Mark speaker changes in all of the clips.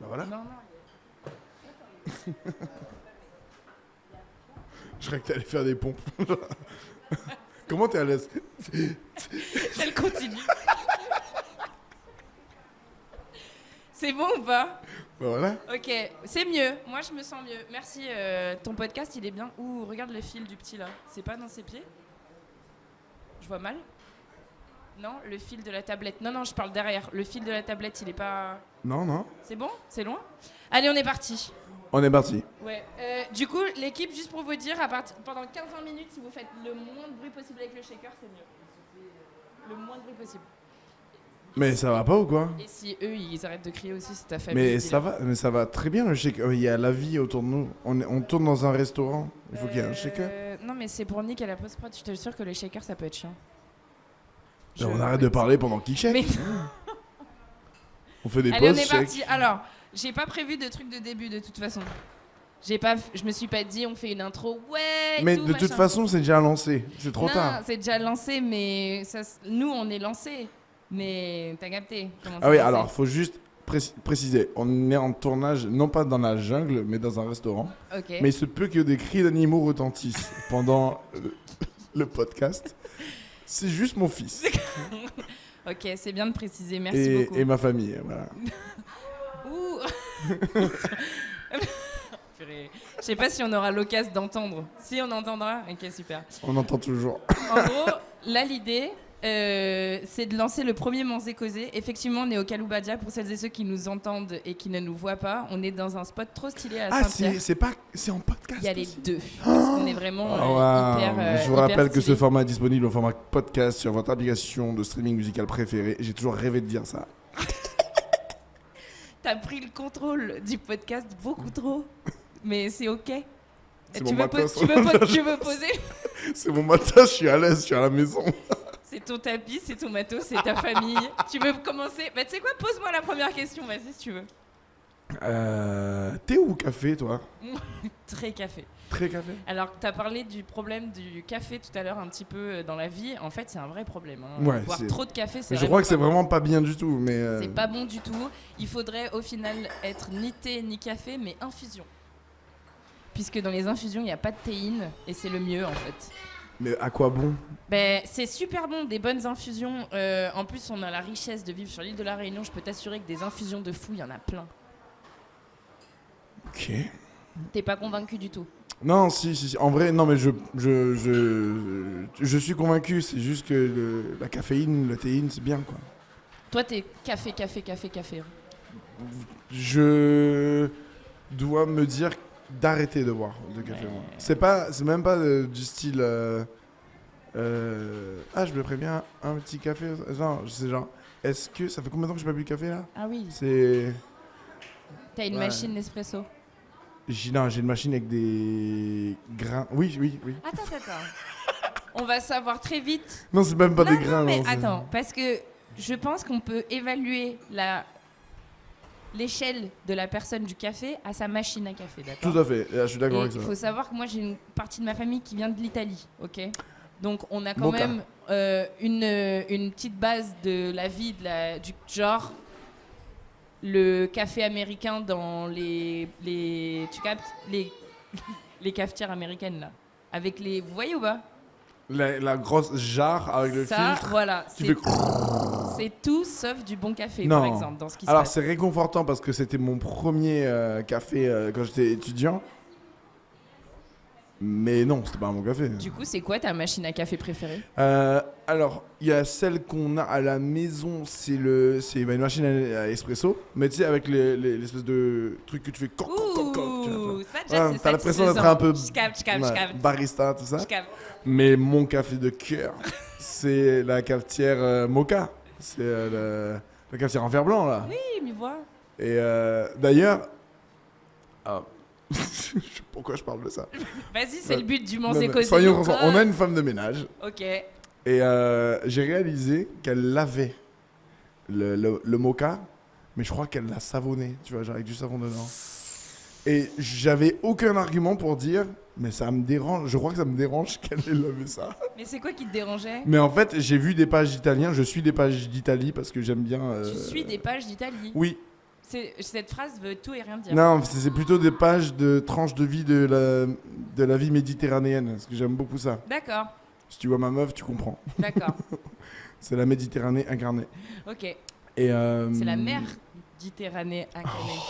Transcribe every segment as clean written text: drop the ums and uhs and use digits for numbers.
Speaker 1: voilà.
Speaker 2: Non.
Speaker 1: Je croyais que t'allais faire des pompes. Comment t'es à l'aise?
Speaker 2: Elle continue. C'est bon ou pas?
Speaker 1: Bah voilà.
Speaker 2: Ok, c'est mieux. Moi, je me sens mieux. Merci. Ton podcast, il est bien. Ouh, regarde le fil du petit là. C'est pas dans ses pieds? Je vois mal. Non, le fil de la tablette. Non, je parle derrière. Le fil de la tablette, il est pas...
Speaker 1: Non.
Speaker 2: C'est bon? C'est loin? Allez, on est parti.
Speaker 1: On est parti.
Speaker 2: Ouais. Du coup, l'équipe, juste pour vous dire, pendant 15-20 minutes, si vous faites le moins de bruit possible avec le shaker, c'est mieux. Le moins de bruit possible.
Speaker 1: Mais ça va pas ou quoi?
Speaker 2: Et si eux, ils arrêtent de crier aussi, c'est ta famille.
Speaker 1: Mais ça va très bien le shaker. Il y a la vie autour de nous. On tourne dans un restaurant. Il faut qu'il y ait un shaker.
Speaker 2: Non, mais c'est pour Nick à la post-prod. Je t'assure que le shaker, ça peut être chiant.
Speaker 1: On arrête de parler pendant qu'il shake.
Speaker 2: Mais...
Speaker 1: On fait des
Speaker 2: Allez,
Speaker 1: pauses,
Speaker 2: on est
Speaker 1: shake.
Speaker 2: parti. Alors, j'ai pas prévu de truc de début de toute façon. Je me suis pas dit on fait une intro, ouais.
Speaker 1: Mais
Speaker 2: tout,
Speaker 1: de toute
Speaker 2: machin.
Speaker 1: façon, c'est déjà lancé. C'est trop tard.
Speaker 2: Non, c'est déjà lancé, mais nous, on est lancé. Mais t'as capté comment
Speaker 1: Ah oui,
Speaker 2: c'est lancé.
Speaker 1: alors, faut juste préciser. On est en tournage, non pas dans la jungle, mais dans un restaurant.
Speaker 2: Ok.
Speaker 1: Mais il se peut que des cris d'animaux retentissent pendant le podcast. C'est juste mon fils.
Speaker 2: Ok, c'est bien de préciser. Merci beaucoup.
Speaker 1: Et ma famille, voilà.
Speaker 2: Ouh. Purée. Je sais pas si on aura l'occasion d'entendre. Si on entendra, ok, super.
Speaker 1: On entend toujours.
Speaker 2: En gros, là, l'idée, c'est de lancer le premier Manzé Causé. Effectivement, on est au Kaloubadia. Pour celles et ceux qui nous entendent et qui ne nous voient pas, on est dans un spot trop stylé à Saint-Pierre.
Speaker 1: C'est en podcast.
Speaker 2: Il y a les
Speaker 1: aussi.
Speaker 2: deux. Parce qu'on est vraiment
Speaker 1: Wow.
Speaker 2: hyper.
Speaker 1: Je vous
Speaker 2: hyper
Speaker 1: rappelle que ce
Speaker 2: stylé.
Speaker 1: format est disponible au format podcast sur votre application de streaming musical préférée. J'ai toujours rêvé de dire ça.
Speaker 2: T'as pris le contrôle du podcast beaucoup trop. Mais c'est ok.
Speaker 1: C'est
Speaker 2: Tu
Speaker 1: mon
Speaker 2: veux,
Speaker 1: matos.
Speaker 2: tu veux poser?
Speaker 1: C'est mon matin, je suis à l'aise, je suis à la maison.
Speaker 2: C'est ton tapis, c'est ton matos, c'est ta famille. Tu veux commencer? Bah tu sais quoi, pose-moi la première question, vas-y si tu veux.
Speaker 1: Thé ou café, toi?
Speaker 2: Très café.
Speaker 1: Très café?
Speaker 2: Alors, tu as parlé du problème du café tout à l'heure un petit peu dans la vie. En fait, c'est un vrai problème.
Speaker 1: Ouais,
Speaker 2: Boire
Speaker 1: c'est-
Speaker 2: trop de café, c'est
Speaker 1: Je crois que c'est
Speaker 2: pas bon.
Speaker 1: vraiment pas bien du tout, mais...
Speaker 2: C'est pas bon du tout. Il faudrait au final être ni thé ni café, mais infusion. Puisque dans les infusions, il n'y a pas de théine et c'est le mieux en fait.
Speaker 1: Mais à quoi bon?
Speaker 2: Ben, c'est super bon, des bonnes infusions. En plus, on a la richesse de vivre sur l'île de la Réunion. Je peux t'assurer que des infusions de fou, il y en a plein.
Speaker 1: Ok.
Speaker 2: T'es pas convaincu du tout?
Speaker 1: Non, si. En vrai, non, mais je suis convaincu. C'est juste que la caféine, la théine, c'est bien, quoi.
Speaker 2: Toi, t'es café.
Speaker 1: Je dois me dire d'arrêter de boire de café,
Speaker 2: Ouais.
Speaker 1: moi. C'est même pas du style... je me ferais bien un petit café. Non, c'est genre... Est-ce que... Ça fait combien de temps que j'ai pas bu de café, là?
Speaker 2: Ah oui.
Speaker 1: C'est...
Speaker 2: T'as une
Speaker 1: Ouais.
Speaker 2: machine Nespresso.
Speaker 1: J'ai une machine avec des grains. Oui.
Speaker 2: Attends. On va savoir très vite.
Speaker 1: Non, c'est même pas
Speaker 2: Non,
Speaker 1: des grains.
Speaker 2: mais
Speaker 1: non, c'est-
Speaker 2: attends, parce que je pense qu'on peut évaluer l'échelle de la personne du café à sa machine à café, d'accord?
Speaker 1: Tout à fait, je suis d'accord
Speaker 2: Et
Speaker 1: avec ça.
Speaker 2: il faut savoir que moi, j'ai une partie de ma famille qui vient de l'Italie, ok? Donc, on a quand
Speaker 1: Mocha.
Speaker 2: même une petite base de la vie du genre le café américain dans tu captes les cafetières américaines là, avec les, vous voyez ou pas?
Speaker 1: La grosse jarre avec le
Speaker 2: Ça,
Speaker 1: filtre.
Speaker 2: voilà,
Speaker 1: Tu
Speaker 2: c'est
Speaker 1: fais...
Speaker 2: c'est tout sauf du bon café,
Speaker 1: Non.
Speaker 2: par exemple, dans ce qui se
Speaker 1: Alors
Speaker 2: passe.
Speaker 1: c'est réconfortant parce que c'était mon premier café quand j'étais étudiant. Mais non, c'était pas un bon café.
Speaker 2: Du coup, c'est quoi ta machine à café préférée?
Speaker 1: Alors, il y a celle qu'on a à la maison, c'est une machine à espresso, mais tu sais, avec l'espèce de truc que tu fais coq, coq, coq, tu vois.
Speaker 2: Ouh, ça déjà,
Speaker 1: Ouais,
Speaker 2: c'est
Speaker 1: t'as l'impression
Speaker 2: satisfaisant.
Speaker 1: d'être un peu
Speaker 2: Je capte.
Speaker 1: ouais, barista, tout ça.
Speaker 2: Je capte.
Speaker 1: Mais mon café de cœur, c'est la cafetière Mocha. C'est la cafetière en verre blanc, là.
Speaker 2: Oui, mais vois.
Speaker 1: Et d'ailleurs... Ah. Pourquoi je parle de ça?
Speaker 2: Vas-y, c'est le but du
Speaker 1: Non,
Speaker 2: Manzé
Speaker 1: mais
Speaker 2: Causé.
Speaker 1: soyons transparents. On a une femme de ménage.
Speaker 2: Ok.
Speaker 1: Et j'ai réalisé qu'elle lavait le mocha, mais je crois qu'elle l'a savonné, tu vois, genre avec du savon dedans. Et j'avais aucun argument pour dire, mais ça me dérange, je crois que ça me dérange qu'elle ait lavé ça.
Speaker 2: Mais c'est quoi qui te dérangeait?
Speaker 1: Mais en fait, j'ai vu des pages d'Italiens, je suis des pages d'Italie parce que j'aime bien...
Speaker 2: Tu suis des pages d'Italie.
Speaker 1: Oui,
Speaker 2: Cette phrase veut tout et rien dire.
Speaker 1: Non, c'est plutôt des pages de tranches de vie de la vie méditerranéenne, parce que j'aime beaucoup ça.
Speaker 2: D'accord,
Speaker 1: Si tu vois ma meuf, tu comprends.
Speaker 2: d'accord.
Speaker 1: C'est la Méditerranée incarnée.
Speaker 2: Ok.
Speaker 1: Et
Speaker 2: C'est la mer Méditerranée incarnée.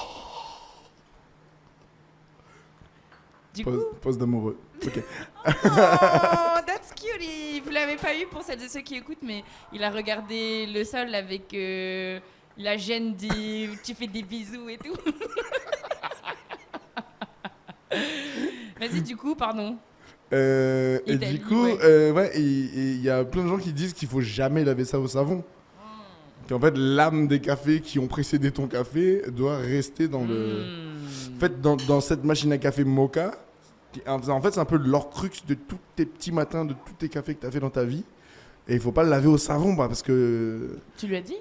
Speaker 2: Du coup...
Speaker 1: Pause d'amoureux. Ok.
Speaker 2: Oh, that's cutie. Vous l'avez pas eu pour celles et ceux qui écoutent, mais il a regardé le sol avec la gêne dit tu fais des bisous et tout. Vas-y, du coup, pardon.
Speaker 1: Et
Speaker 2: Italie,
Speaker 1: du coup,
Speaker 2: ouais.
Speaker 1: il y a plein de gens qui disent qu'il faut jamais laver ça au savon. Qu'en fait, l'âme des cafés qui ont précédé ton café doit rester dans le... En fait, dans cette machine à café Moka, en fait, c'est un peu l'orcrux de tous tes petits matins, de tous tes cafés que tu as fait dans ta vie. Et il faut pas le laver au savon, bah, parce que...
Speaker 2: Tu lui as dit?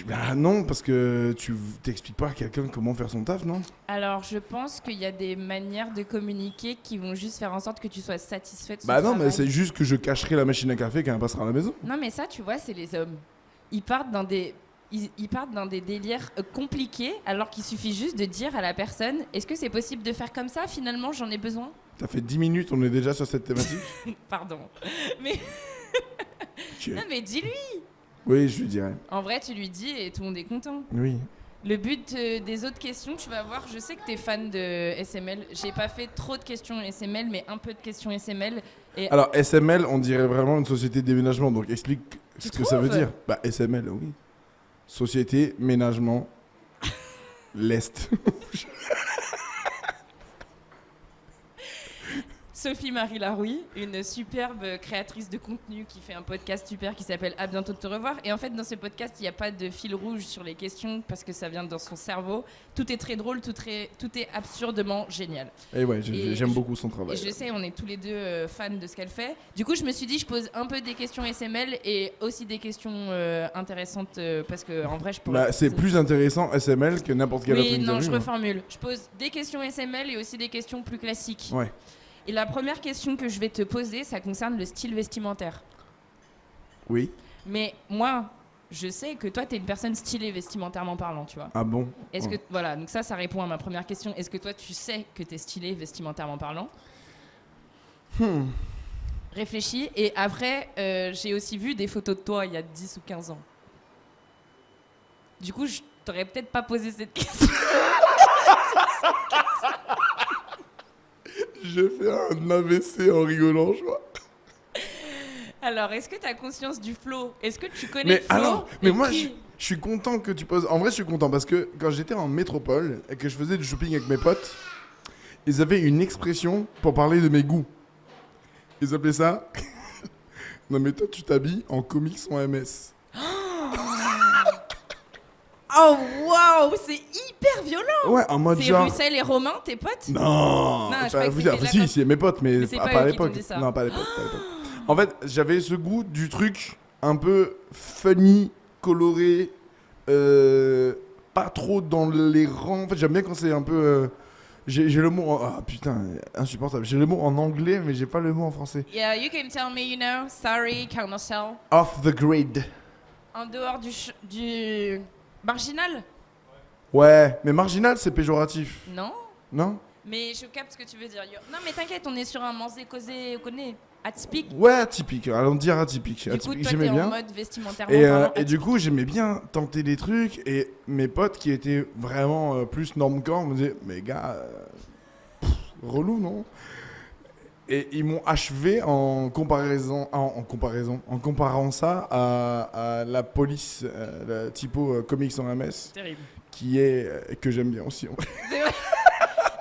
Speaker 1: Bah non, parce que tu t'expliques pas à quelqu'un comment faire son taf, non?
Speaker 2: Alors, je pense qu'il y a des manières de communiquer qui vont juste faire en sorte que tu sois satisfait de son
Speaker 1: Bah non,
Speaker 2: travail.
Speaker 1: mais c'est juste que je cacherai la machine à café quand elle passera à la maison.
Speaker 2: Non, mais ça, tu vois, c'est les hommes. Ils partent dans des délires compliqués alors qu'il suffit juste de dire à la personne est-ce que c'est possible de faire comme ça? Finalement, j'en ai besoin.
Speaker 1: Ça fait 10 minutes, on est déjà sur cette thématique.
Speaker 2: Pardon. Mais
Speaker 1: Ok.
Speaker 2: non, mais dis-lui.
Speaker 1: Oui, je lui dirais.
Speaker 2: En vrai, tu lui dis et tout le monde est content.
Speaker 1: Oui.
Speaker 2: Le but des autres questions, tu vas voir, je sais que tu es fan de SML. J'ai pas fait trop de questions SML, mais un peu de questions SML. Et
Speaker 1: Alors, SML, on dirait vraiment une société de déménagement, donc explique
Speaker 2: Tu
Speaker 1: ce que ça veut
Speaker 2: trouves?
Speaker 1: dire. Bah, SML, oui. Société, ménagement, l'Est.
Speaker 2: Sophie-Marie Larouille, une superbe créatrice de contenu qui fait un podcast super qui s'appelle À bientôt de te revoir. Et en fait, dans ce podcast, il n'y a pas de fil rouge sur les questions parce que ça vient dans son cerveau. Tout est très drôle, tout est absurdement génial.
Speaker 1: Et ouais,
Speaker 2: Et
Speaker 1: j'aime
Speaker 2: je-
Speaker 1: beaucoup son
Speaker 2: Et
Speaker 1: travail.
Speaker 2: je sais, on est tous les deux fans de ce qu'elle fait. Du coup, je me suis dit, je pose un peu des questions SML et aussi des questions intéressantes parce que en vrai, je pourrais.
Speaker 1: Bah, c'est plus intéressant SML que n'importe quelle autre
Speaker 2: Oui, non,
Speaker 1: interview.
Speaker 2: je
Speaker 1: hein.
Speaker 2: reformule. Je pose des questions SML et aussi des questions plus classiques.
Speaker 1: Ouais.
Speaker 2: Et la première question que je vais te poser, ça concerne le style vestimentaire.
Speaker 1: Oui.
Speaker 2: Mais moi, je sais que toi, t'es une personne stylée vestimentairement parlant, tu vois.
Speaker 1: Ah bon?
Speaker 2: Est-ce
Speaker 1: Ouais.
Speaker 2: que voilà, donc ça répond à ma première question. Est-ce que toi, tu sais que t'es stylée vestimentairement parlant? Réfléchis. Et après, j'ai aussi vu des photos de toi il y a 10 ou 15 ans. Du coup, je t'aurais peut-être pas posé cette question.
Speaker 1: J'ai fait un AVC en rigolant, je crois.
Speaker 2: Alors, est-ce que tu as conscience du flow? Est-ce que tu connais
Speaker 1: Mais
Speaker 2: le flow?
Speaker 1: alors, mais
Speaker 2: Et
Speaker 1: moi,
Speaker 2: qui-
Speaker 1: je suis content que tu poses. En vrai, je suis content parce que quand j'étais en métropole et que je faisais du shopping avec mes potes, ils avaient une expression pour parler de mes goûts. Ils appelaient ça. Non, mais toi, tu t'habilles en comics en MS.
Speaker 2: Oh waouh, c'est hyper violent.
Speaker 1: Ouais, en mode
Speaker 2: C'est
Speaker 1: genre.
Speaker 2: Russell et Romain, tes potes?
Speaker 1: Non,
Speaker 2: Non, je
Speaker 1: enfin,
Speaker 2: croyais que
Speaker 1: vous
Speaker 2: c'était
Speaker 1: dire,
Speaker 2: là
Speaker 1: si,
Speaker 2: quand-
Speaker 1: c'est mes potes, mais,
Speaker 2: Mais c'est
Speaker 1: pas,
Speaker 2: pas
Speaker 1: à
Speaker 2: eux qui
Speaker 1: l'époque.
Speaker 2: t'ont dit ça.
Speaker 1: Non, pas à l'époque. pas à l'époque. En fait, j'avais ce goût du truc un peu funny, coloré, pas trop dans les rangs. En fait, j'aime bien quand c'est un peu. J'ai le mot. Ah putain, insupportable. J'ai le mot en anglais, mais j'ai pas le mot en français.
Speaker 2: Yeah, you can tell me, you know. Sorry, Council.
Speaker 1: Off the grid.
Speaker 2: En dehors du marginal?
Speaker 1: Ouais, mais marginal, c'est péjoratif.
Speaker 2: Non.
Speaker 1: Non?
Speaker 2: Mais je capte ce que tu veux dire. Non, mais t'inquiète, on est sur un manger causé, on connaît. Atypique.
Speaker 1: Ouais, atypique. Allons dire atypique.
Speaker 2: Du coup,
Speaker 1: Atypique,
Speaker 2: toi,
Speaker 1: j'aimais
Speaker 2: t'es
Speaker 1: bien.
Speaker 2: en mode vestimentairement
Speaker 1: Et,
Speaker 2: parlant.
Speaker 1: et du coup, j'aimais bien tenter des trucs. Et mes potes qui étaient vraiment plus normcore me disaient: mais gars, relou, non? Et ils m'ont achevé en comparant ça à la police, la typo comics en MS,
Speaker 2: Terrible.
Speaker 1: qui est que j'aime bien aussi. en vrai.
Speaker 2: C'est vrai.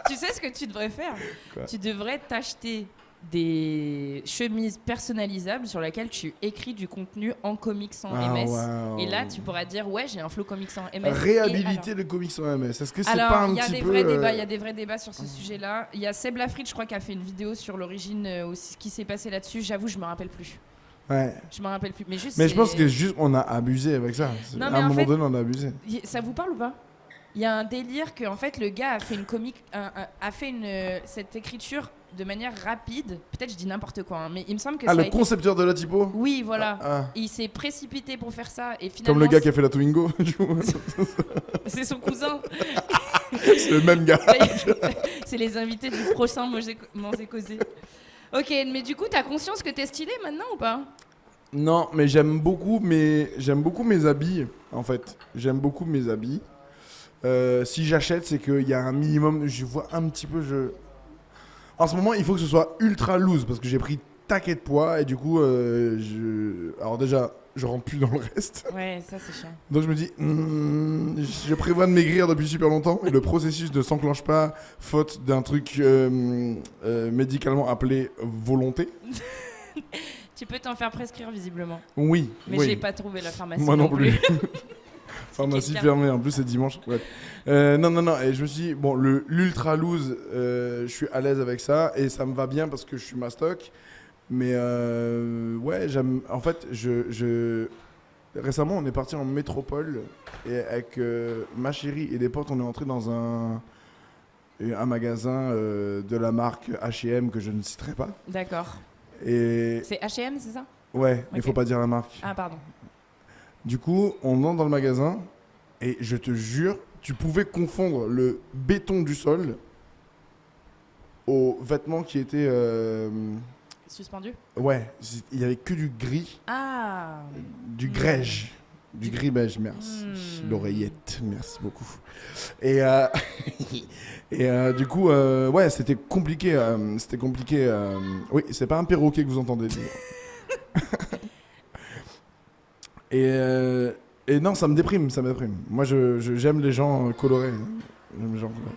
Speaker 2: Tu sais ce que tu devrais faire?
Speaker 1: Quoi?
Speaker 2: Tu devrais t'acheter des chemises personnalisables sur lesquelles tu écris du contenu en comics en
Speaker 1: Ah,
Speaker 2: MS.
Speaker 1: waouh.
Speaker 2: Et là, tu pourras dire ouais, j'ai un flow comics en MS.
Speaker 1: Réhabiliter le comics en MS. Est-ce que c'est
Speaker 2: Alors,
Speaker 1: pas un
Speaker 2: il y a
Speaker 1: petit
Speaker 2: des
Speaker 1: peu
Speaker 2: vrais débats, il y a des vrais débats sur ce sujet-là. Il y a Seb Lafrite, je crois, qui a fait une vidéo sur l'origine aussi, ce qui s'est passé là-dessus. J'avoue, je me rappelle plus.
Speaker 1: Ouais.
Speaker 2: Je me rappelle plus. Mais juste.
Speaker 1: Mais je
Speaker 2: c'est-
Speaker 1: pense que juste on a abusé avec ça.
Speaker 2: Non,
Speaker 1: À
Speaker 2: mais
Speaker 1: un
Speaker 2: en
Speaker 1: moment
Speaker 2: fait-
Speaker 1: donné, on a abusé.
Speaker 2: Ça vous parle ou pas? Il y a un délire que en fait le gars a fait une comique, a fait cette écriture de manière rapide. Peut-être je dis n'importe quoi, hein, mais il me semble que
Speaker 1: Ah,
Speaker 2: ça
Speaker 1: le
Speaker 2: a été...
Speaker 1: concepteur de la typo.
Speaker 2: Oui, voilà.
Speaker 1: Ah.
Speaker 2: Il s'est précipité pour faire ça et finalement
Speaker 1: Comme le gars qui a fait la Twingo.
Speaker 2: c'est son cousin.
Speaker 1: C'est le même gars.
Speaker 2: C'est les invités du prochain Manger Causé. Ok, mais du coup, t'as conscience que t'es stylé maintenant ou pas?
Speaker 1: Non, mais j'aime beaucoup mes habits, en fait. J'aime beaucoup mes habits. Si j'achète, c'est qu'il y a un minimum. Je vois un petit peu. En ce moment, il faut que ce soit ultra loose parce que j'ai pris taquet de poids et du coup, alors déjà, je rentre plus dans le reste.
Speaker 2: Ouais, ça c'est chiant.
Speaker 1: Donc je me dis, je prévois de maigrir depuis super longtemps et le processus ne s'enclenche pas faute d'un truc médicalement appelé volonté.
Speaker 2: Tu peux t'en faire prescrire visiblement.
Speaker 1: Oui.
Speaker 2: Mais
Speaker 1: oui.
Speaker 2: j'ai pas trouvé la pharmacie.
Speaker 1: Moi non plus. Pharmacie
Speaker 2: quelqu'un.
Speaker 1: fermée, en plus c'est dimanche. Ouais. Non, et je me suis dit, bon, l'ultra loose, je suis à l'aise avec ça et ça me va bien parce que je suis mastoc. Mais ouais, j'aime. En fait, récemment, on est parti en métropole et avec ma chérie et des potes, on est entré dans un magasin de la marque H&M que je ne citerai pas.
Speaker 2: D'accord.
Speaker 1: Et
Speaker 2: C'est H&M, c'est ça?
Speaker 1: ouais, il
Speaker 2: Ok.
Speaker 1: faut pas dire la marque.
Speaker 2: Ah, pardon.
Speaker 1: Du coup, on entre dans le magasin et je te jure, tu pouvais confondre le béton du sol aux vêtements qui étaient...
Speaker 2: Suspendu?
Speaker 1: ouais, il y avait que du gris,
Speaker 2: Ah.
Speaker 1: du grège, du gris beige, merci. L'oreillette, merci beaucoup. Et, du coup, ouais, c'était compliqué. Oui, c'est pas un perroquet que vous entendez dire. Et non, ça me déprime. Moi, j'aime les gens colorés. J'aime les gens colorés.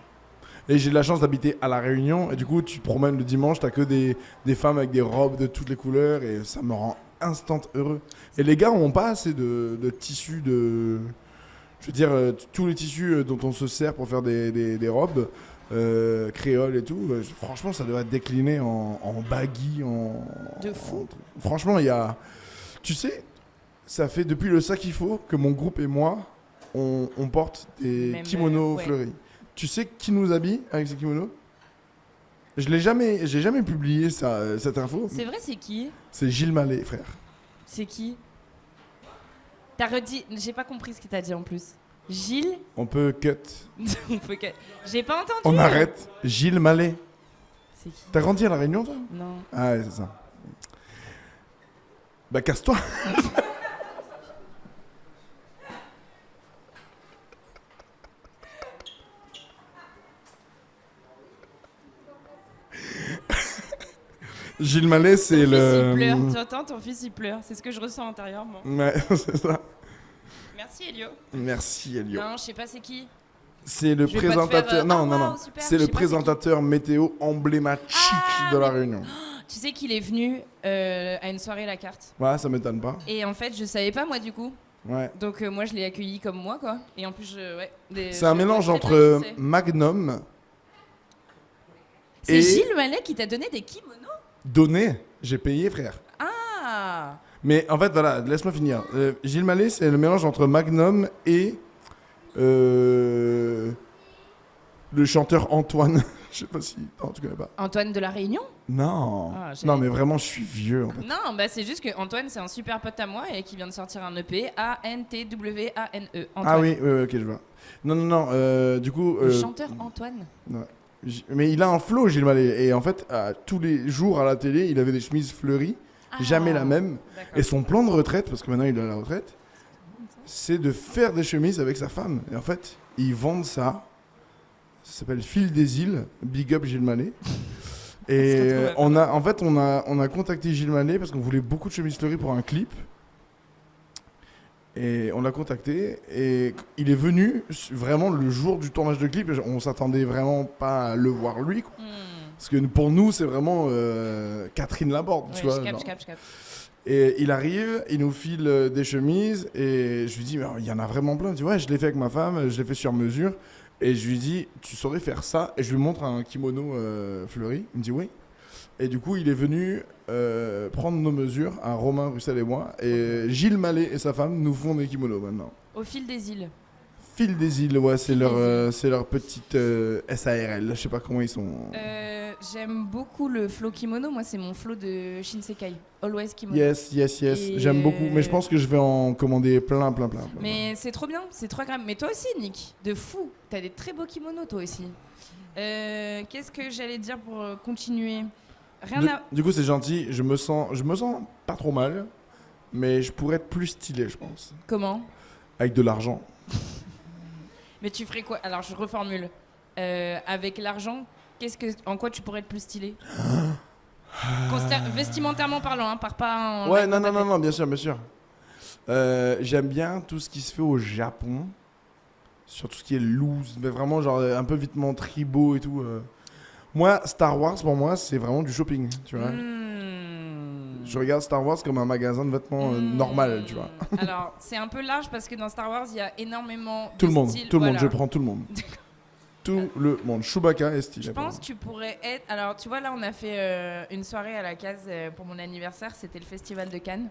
Speaker 1: Et j'ai de la chance d'habiter à La Réunion. Et du coup, tu te promènes le dimanche, t'as que des femmes avec des robes de toutes les couleurs. Et ça me rend instant heureux. Et les gars ont pas assez de tissus de... Je veux dire, tous les tissus dont on se sert pour faire des robes, créoles et tout, franchement, ça doit être décliné en baggy,
Speaker 2: De fou.
Speaker 1: Franchement, il y a... Tu sais, ça fait depuis le sac il faut que mon groupe et moi, on porte des
Speaker 2: Même,
Speaker 1: kimonos
Speaker 2: ouais.
Speaker 1: fleuris. Tu sais qui nous habille avec ces kimonos? J'ai jamais publié cette info.
Speaker 2: C'est vrai, c'est qui?
Speaker 1: C'est Gilles Mallet, frère.
Speaker 2: C'est qui? T'as redit... J'ai pas compris ce que t'as dit en plus. Gilles?
Speaker 1: On peut cut.
Speaker 2: On peut que- J'ai pas entendu.
Speaker 1: On arrête. Gilles Mallet.
Speaker 2: C'est qui?
Speaker 1: T'as grandi à La Réunion, toi?
Speaker 2: Non.
Speaker 1: Ah ouais, c'est ça. Bah casse-toi. Gilles Mallet, c'est
Speaker 2: Ton fils, il
Speaker 1: le...
Speaker 2: pleure. Tu entends, ton fils, il pleure. C'est ce que je ressens intérieurement.
Speaker 1: Ouais, c'est ça.
Speaker 2: Merci, Elio.
Speaker 1: Merci, Elio.
Speaker 2: Non, je sais pas c'est qui.
Speaker 1: C'est le
Speaker 2: Je vais pas te
Speaker 1: présentateur...
Speaker 2: faire,
Speaker 1: non,
Speaker 2: ah,
Speaker 1: non,
Speaker 2: wow,
Speaker 1: non.
Speaker 2: super,
Speaker 1: C'est
Speaker 2: je
Speaker 1: le
Speaker 2: sais pas
Speaker 1: présentateur météo emblématique
Speaker 2: Ah,
Speaker 1: de La
Speaker 2: mais-
Speaker 1: Réunion.
Speaker 2: Tu sais qu'il est venu à une soirée La Carte.
Speaker 1: Ouais, ça m'étonne pas.
Speaker 2: Et en fait, je savais pas, moi, du coup.
Speaker 1: Ouais.
Speaker 2: Donc, moi, je l'ai accueilli comme moi, quoi. Et en plus, ouais.
Speaker 1: C'est un mélange entre
Speaker 2: entre
Speaker 1: Magnum
Speaker 2: C'est
Speaker 1: et
Speaker 2: Gilles Mallet qui t'a donné des kimonos?
Speaker 1: Donné. J'ai payé, frère.
Speaker 2: Ah.
Speaker 1: Mais en fait, voilà, laisse-moi finir. Gilles Mallet, c'est le mélange entre Magnum et le chanteur Antoine. Je sais pas si... Non, tu connais pas.
Speaker 2: Antoine de La Réunion?
Speaker 1: Non.
Speaker 2: Ah, j'ai-
Speaker 1: Non, mais vraiment, je suis vieux, en fait.
Speaker 2: Non, bah c'est juste que Antoine, c'est un super pote à moi et qui vient de sortir un EP, A-N-T-W-A-N-E. Antoine.
Speaker 1: Ah oui, ok, je vois. Non, du coup...
Speaker 2: Le chanteur Antoine.
Speaker 1: ouais. Mais il a un flow, Gilles Mallet. Et en fait, tous les jours à la télé, il avait des chemises fleuries.
Speaker 2: Ah,
Speaker 1: Jamais la même.
Speaker 2: d'accord.
Speaker 1: Et son plan de retraite, parce que maintenant il est à la retraite, c'est de faire des chemises avec sa femme. Et en fait, ils vendent ça. Ça s'appelle Fil des îles. Big up Gilles Mallet. Et on a contacté Gilles Mallet parce qu'on voulait beaucoup de chemises fleuries pour un clip. Et on l'a contacté et il est venu vraiment le jour du tournage de clip. On s'attendait vraiment pas à le voir lui, quoi. Parce que pour nous, c'est vraiment Catherine Laborde, tu vois.
Speaker 2: Je
Speaker 1: genre.
Speaker 2: capte.
Speaker 1: Et il arrive, il nous file des chemises et je lui dis, mais il y en a vraiment plein. Tu vois, je l'ai fait avec ma femme, je l'ai fait sur mesure. Et je lui dis, tu saurais faire ça? Et je lui montre un kimono fleuri. Il me dit oui. Et du coup, il est venu prendre nos mesures à Romain Russel et moi. Et Gilles Mallet et sa femme nous font des kimonos maintenant.
Speaker 2: Au fil des îles.
Speaker 1: Fil des îles, ouais, c'est
Speaker 2: Fil des
Speaker 1: leur petite SARL. Je sais pas comment ils sont.
Speaker 2: J'aime beaucoup le flow kimono. Moi, c'est mon flow de Shinsekai. Always kimono.
Speaker 1: Yes.
Speaker 2: Et
Speaker 1: J'aime beaucoup. Mais je pense que je vais en commander plein.
Speaker 2: Mais c'est trop bien, c'est trop agréable. Mais toi aussi, Nick, de fou. T'as des très beaux kimonos, toi aussi. Qu'est-ce que j'allais dire pour continuer?
Speaker 1: Du coup, c'est gentil. Je me sens pas trop mal. Mais je pourrais être plus stylé, je pense.
Speaker 2: Comment?
Speaker 1: Avec de l'argent.
Speaker 2: Mais tu ferais quoi? Alors, je reformule. Avec l'argent, en quoi tu pourrais être plus stylé? Vestimentairement parlant, hein, par pas.
Speaker 1: Ouais, non, bien sûr. J'aime bien tout ce qui se fait au Japon. Sur tout ce qui est loose. Mais vraiment, genre, un peu vêtements tribaux et tout. Moi, Star Wars, pour moi, c'est vraiment du shopping, tu vois. Je regarde Star Wars comme un magasin de vêtements normal, tu vois.
Speaker 2: Alors, c'est un peu large parce que dans Star Wars, il y a énormément
Speaker 1: tout
Speaker 2: de
Speaker 1: le monde,
Speaker 2: styles.
Speaker 1: tout le monde, je prends tout le monde. Tout le monde. Chewbacca est stylé.
Speaker 2: Je pense que tu pourrais être... Alors, tu vois, là, on a fait une soirée à la case pour mon anniversaire. C'était le festival de Cannes.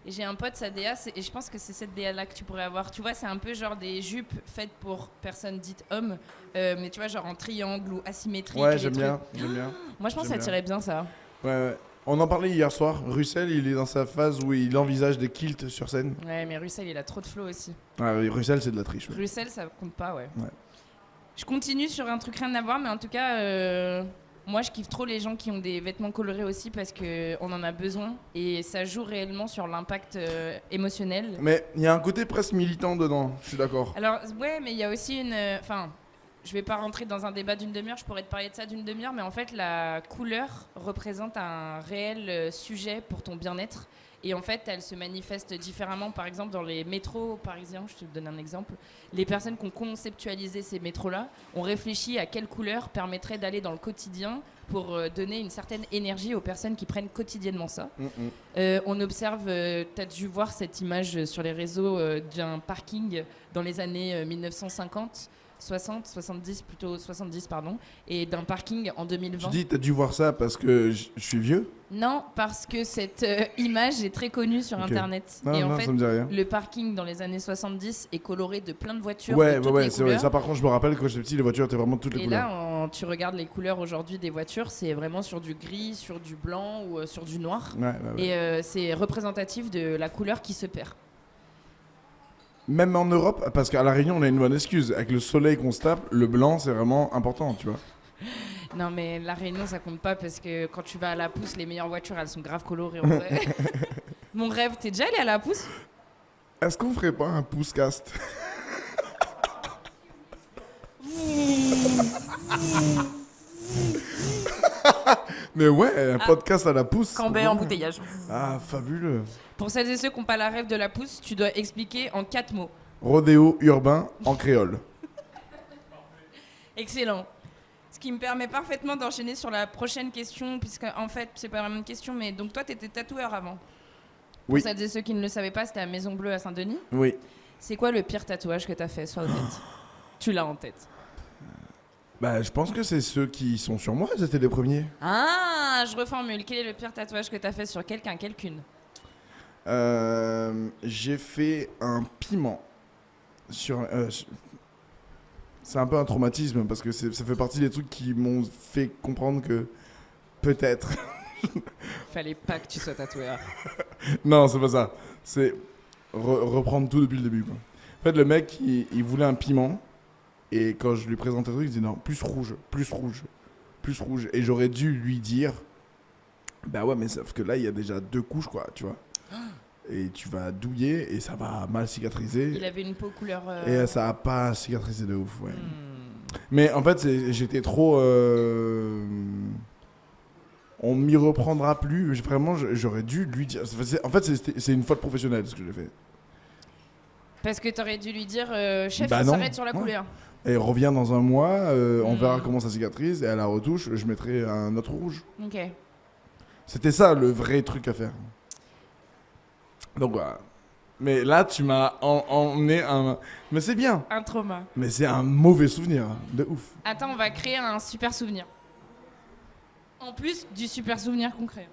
Speaker 2: Et j'ai un pote, sa DA, et je pense que c'est cette DA-là que tu pourrais avoir. Tu vois, c'est un peu genre des jupes faites pour personnes dites hommes, mais tu vois, genre en triangle ou asymétrique.
Speaker 1: Ouais, j'aime bien.
Speaker 2: Moi, je pense que ça tirait bien, ça.
Speaker 1: Ouais. On en parlait hier soir. Russell, il est dans sa phase où il envisage des kilts sur scène.
Speaker 2: Ouais, mais Russell, il a trop de flow aussi.
Speaker 1: Ouais, Russell, c'est de la triche. Ouais.
Speaker 2: Russell, ça compte pas, ouais. Je continue sur un truc rien à voir, mais en tout cas, moi, je kiffe trop les gens qui ont des vêtements colorés aussi parce qu'on en a besoin et ça joue réellement sur l'impact émotionnel.
Speaker 1: Mais il y a un côté presque militant dedans, je suis d'accord.
Speaker 2: Alors, ouais, mais il y a aussi une... Enfin, je vais pas rentrer dans un débat d'une demi-heure, je pourrais te parler de ça d'une demi-heure, mais en fait, la couleur représente un réel sujet pour ton bien-être. Et en fait, elle se manifeste différemment. Par exemple, dans les métros parisiens, je te donne un exemple, les personnes qui ont conceptualisé ces métros-là ont réfléchi à quelle couleur permettrait d'aller dans le quotidien pour donner une certaine énergie aux personnes qui prennent quotidiennement ça. On observe, tu as dû voir cette image sur les réseaux d'un parking dans les années 1950. 70, pardon, et d'un parking en 2020.
Speaker 1: Tu dis, t'as dû voir ça parce que je suis vieux?
Speaker 2: Non, parce que cette image est très connue sur Internet.
Speaker 1: Non,
Speaker 2: et en
Speaker 1: non,
Speaker 2: fait,
Speaker 1: ça me dit rien.
Speaker 2: le parking dans les années 70 est coloré de plein de voitures.
Speaker 1: Ouais,
Speaker 2: de toutes les
Speaker 1: c'est vrai.
Speaker 2: couleurs.
Speaker 1: Ça, par contre, je me rappelle quand j'étais petit, les voitures étaient vraiment toutes les
Speaker 2: et
Speaker 1: couleurs.
Speaker 2: Et là, tu regardes les couleurs aujourd'hui des voitures, c'est vraiment sur du gris, sur du blanc ou sur du noir.
Speaker 1: Ouais.
Speaker 2: Et c'est représentatif de la couleur qui se perd.
Speaker 1: Même en Europe, parce qu'à La Réunion, on a une bonne excuse. Avec le soleil qu'on se tape, le blanc, c'est vraiment important, tu vois.
Speaker 2: Non, mais La Réunion, ça compte pas parce que quand tu vas à la Pousse, les meilleures voitures, elles sont grave colorées en vrai. Mon rêve, t'es déjà allé à la Pousse?
Speaker 1: Est-ce qu'on ferait pas un pouce-cast? Mais ouais, un podcast à la pousse.
Speaker 2: Cambay embouteillage.
Speaker 1: Ah, fabuleux.
Speaker 2: Pour celles et ceux qui n'ont pas la rêve de la Pousse, tu dois expliquer en 4 mots.
Speaker 1: Rodéo urbain en créole.
Speaker 2: Excellent. Ce qui me permet parfaitement d'enchaîner sur la prochaine question, puisque en fait, c'est pas vraiment une question, mais donc toi, t'étais tatoueur avant.
Speaker 1: Oui.
Speaker 2: Pour celles et ceux qui ne le savaient pas, c'était à Maison Bleue à Saint-Denis.
Speaker 1: Oui.
Speaker 2: C'est quoi le pire tatouage que t'as fait? Sois honnête. Tu l'as en tête.
Speaker 1: Bah, je pense que c'est ceux qui sont sur moi, c'était les premiers.
Speaker 2: Ah, je reformule. Quel est le pire tatouage que t'as fait sur quelqu'un, quelqu'une?
Speaker 1: J'ai fait un piment sur... c'est un peu un traumatisme parce que ça fait partie des trucs qui m'ont fait comprendre que peut-être...
Speaker 2: Fallait pas que tu sois tatoueur.
Speaker 1: Non, c'est pas ça. C'est reprendre tout depuis le début, quoi. En fait, le mec, il voulait un piment. Et quand je lui présentais le truc, il disait non, plus rouge. Et j'aurais dû lui dire, bah ouais, mais sauf que là, il y a déjà 2 couches, quoi, tu vois. Et tu vas douiller et ça va mal cicatriser.
Speaker 2: Il avait une peau couleur...
Speaker 1: Et ça a pas cicatrisé de ouf, ouais. Mais en fait, j'étais trop... On m'y reprendra plus. Vraiment, j'aurais dû lui dire... En fait, c'est une faute professionnelle, ce que j'ai fait.
Speaker 2: Parce que t'aurais dû lui dire, chef,
Speaker 1: Bah
Speaker 2: on
Speaker 1: non.
Speaker 2: s'arrête sur la couleur.
Speaker 1: Et reviens dans un mois, on verra comment ça cicatrise, et à la retouche, je mettrai un autre rouge.
Speaker 2: Ok.
Speaker 1: C'était ça le vrai truc à faire. Donc voilà. Mais là, tu m'as emmené un... Mais c'est bien.
Speaker 2: Un trauma.
Speaker 1: Mais c'est un mauvais souvenir, de ouf.
Speaker 2: Attends, on va créer un super souvenir. En plus du super souvenir qu'on crée.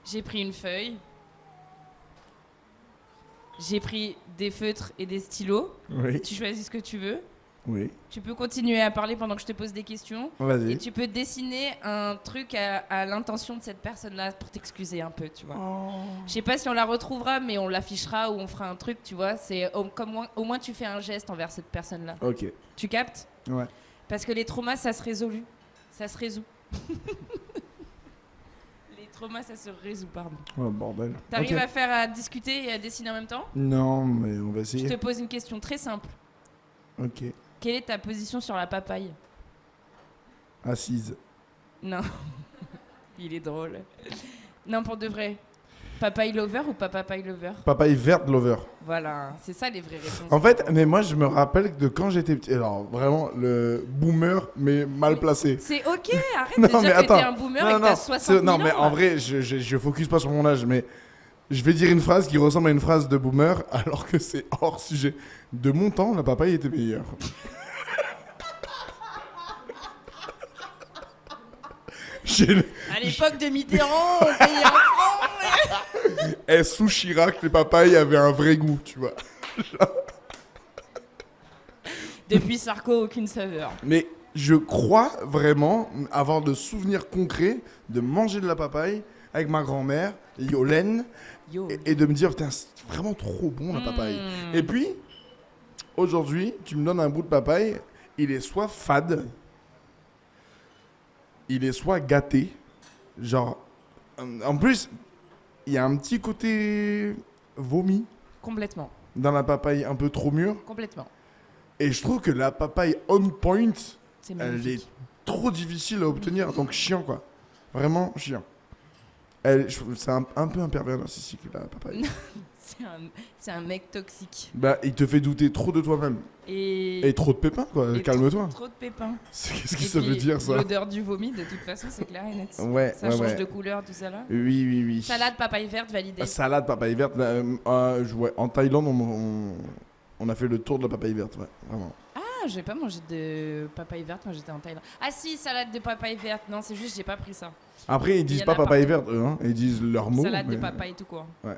Speaker 2: J'ai pris une feuille. J'ai pris des feutres et des stylos.
Speaker 1: Oui.
Speaker 2: Tu choisis ce que tu veux.
Speaker 1: Oui.
Speaker 2: Tu peux continuer à parler pendant que je te pose des questions. Et
Speaker 1: Vas-y.
Speaker 2: tu peux dessiner un truc à l'intention de cette personne-là pour t'excuser un peu, tu vois. Je sais pas si on la retrouvera, mais on l'affichera ou on fera un truc, tu vois. C'est au moins tu fais un geste envers cette personne-là.
Speaker 1: Ok.
Speaker 2: Tu captes?
Speaker 1: Ouais.
Speaker 2: Parce que les traumas, ça se résout. Ça se résout. Les traumas, ça se résout, pardon.
Speaker 1: Oh, bordel.
Speaker 2: T'arrives
Speaker 1: Ok.
Speaker 2: à discuter et à dessiner en même temps?
Speaker 1: Non, mais on va
Speaker 2: Je
Speaker 1: essayer.
Speaker 2: te pose une question très simple.
Speaker 1: Ok.
Speaker 2: Quelle est ta position sur la papaye?
Speaker 1: Assise.
Speaker 2: Non. Il est drôle. Non, pour de vrai. Papaye lover ou pas papaye lover?
Speaker 1: Papaye verte lover.
Speaker 2: Voilà, c'est ça les vraies réponses.
Speaker 1: En fait, mais moi je me rappelle de quand j'étais petit. Alors vraiment le boomer mais mal placé.
Speaker 2: C'est ok, arrête
Speaker 1: Non,
Speaker 2: de
Speaker 1: mais
Speaker 2: dire que
Speaker 1: attends.
Speaker 2: t'es un boomer et que t'as 60 000
Speaker 1: non
Speaker 2: ans.
Speaker 1: mais en vrai, je focus pas sur mon âge, mais je vais dire une phrase qui ressemble à une phrase de boomer alors que c'est hors sujet. De mon temps, la papaye était meilleure. J'ai-
Speaker 2: À l'époque de Mitterrand, on payait un franc.
Speaker 1: Eh, sous Chirac, les papayes avaient un vrai goût, tu vois.
Speaker 2: Depuis Sarko, aucune saveur.
Speaker 1: Mais je crois vraiment avoir de souvenirs concrets de manger de la papaye avec ma grand-mère, Yolène,
Speaker 2: Yo.
Speaker 1: et de me dire, putain, c'est vraiment trop bon la papaye. Et puis, aujourd'hui, tu me donnes un bout de papaye, il est soit fade, il est soit gâté. Genre, en plus, il y a un petit côté vomi
Speaker 2: Complètement,
Speaker 1: dans la papaye un peu trop mûre.
Speaker 2: complètement.
Speaker 1: Et je trouve que la papaye on point,
Speaker 2: C'est
Speaker 1: elle
Speaker 2: magnifique.
Speaker 1: est trop difficile à obtenir, donc chiant quoi. Vraiment chiant. C'est un peu un pervers narcissique la papaye.
Speaker 2: C'est un mec toxique.
Speaker 1: Bah, il te fait douter trop de toi-même. Et trop de pépins quoi,
Speaker 2: et
Speaker 1: calme-toi.
Speaker 2: Trop de pépins.
Speaker 1: Qu'est-ce que
Speaker 2: Et
Speaker 1: ça
Speaker 2: puis,
Speaker 1: veut dire ça?
Speaker 2: L'odeur du vomi, de toute façon, c'est clair et net.
Speaker 1: Ouais,
Speaker 2: Ça
Speaker 1: ouais,
Speaker 2: change
Speaker 1: ouais.
Speaker 2: de couleur, tout ça là.
Speaker 1: Oui, oui, oui.
Speaker 2: Salade papaye verte validée.
Speaker 1: Salade papaye verte. Ouais, en Thaïlande, on a fait le tour de la papaye verte, ouais, vraiment.
Speaker 2: Ah, j'ai pas mangé de papaye verte quand j'étais en Thaïlande. Ah si, salade de papaye verte. Non, c'est juste j'ai pas pris ça.
Speaker 1: Après, ils
Speaker 2: Il y
Speaker 1: disent
Speaker 2: en
Speaker 1: pas
Speaker 2: a
Speaker 1: papaye
Speaker 2: partout.
Speaker 1: verte, eux, hein. Ils disent leur mot.
Speaker 2: Salade de
Speaker 1: mais-
Speaker 2: papaye tout court.
Speaker 1: Ouais.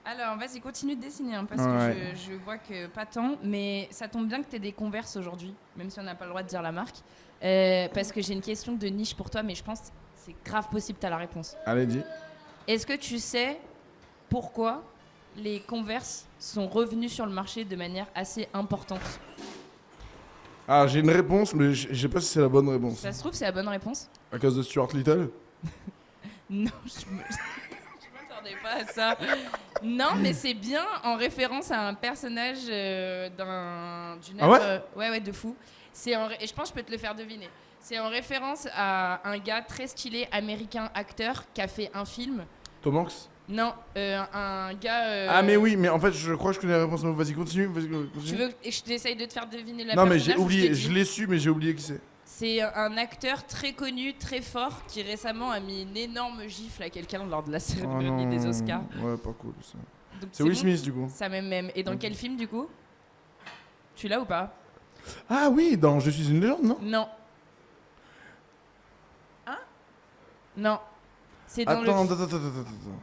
Speaker 2: Alors, vas-y, continue de dessiner hein, parce
Speaker 1: Ouais.
Speaker 2: que je vois que pas tant, mais ça tombe bien que tu aies des Converse aujourd'hui, même si on n'a pas le droit de dire la marque. Parce que j'ai une question de niche pour toi, mais je pense que c'est grave possible, tu as la réponse.
Speaker 1: Allez, dis.
Speaker 2: Est-ce que tu sais pourquoi les Converse sont revenus sur le marché de manière assez importante?
Speaker 1: Ah, j'ai une réponse, mais je sais pas si c'est la bonne réponse.
Speaker 2: Ça se trouve, c'est la bonne réponse?
Speaker 1: À cause de Stuart Little?
Speaker 2: Non, je m'attendais pas à ça. Non, mais c'est bien en référence à un personnage d'une
Speaker 1: Ah ouais
Speaker 2: œuvre, ouais, de fou. Et je pense que je peux te le faire deviner. C'est en référence à un gars très stylé américain acteur qui a fait un film.
Speaker 1: Tom Hanks?
Speaker 2: Non, un gars.
Speaker 1: Ah, mais oui, mais en fait, je crois que je connais la réponse. Mais vas-y, continue.
Speaker 2: Tu veux que j'essaye de te faire deviner la
Speaker 1: Non, mais
Speaker 2: personnage
Speaker 1: j'ai
Speaker 2: ou je
Speaker 1: oublié.
Speaker 2: te
Speaker 1: Je
Speaker 2: dis
Speaker 1: l'ai su, mais j'ai oublié qui c'est.
Speaker 2: C'est un acteur très connu, très fort, qui récemment a mis une énorme gifle à quelqu'un lors de la cérémonie des Oscars.
Speaker 1: Ouais, pas cool ça.
Speaker 2: Donc,
Speaker 1: C'est Will
Speaker 2: bon
Speaker 1: Smith, du coup.
Speaker 2: Ça même. Et dans quel film du coup? Tu l'as ou pas?
Speaker 1: Ah oui, dans Je suis une légende, non?
Speaker 2: Non. Hein? Non. C'est dans
Speaker 1: Attends,
Speaker 2: le.
Speaker 1: attends.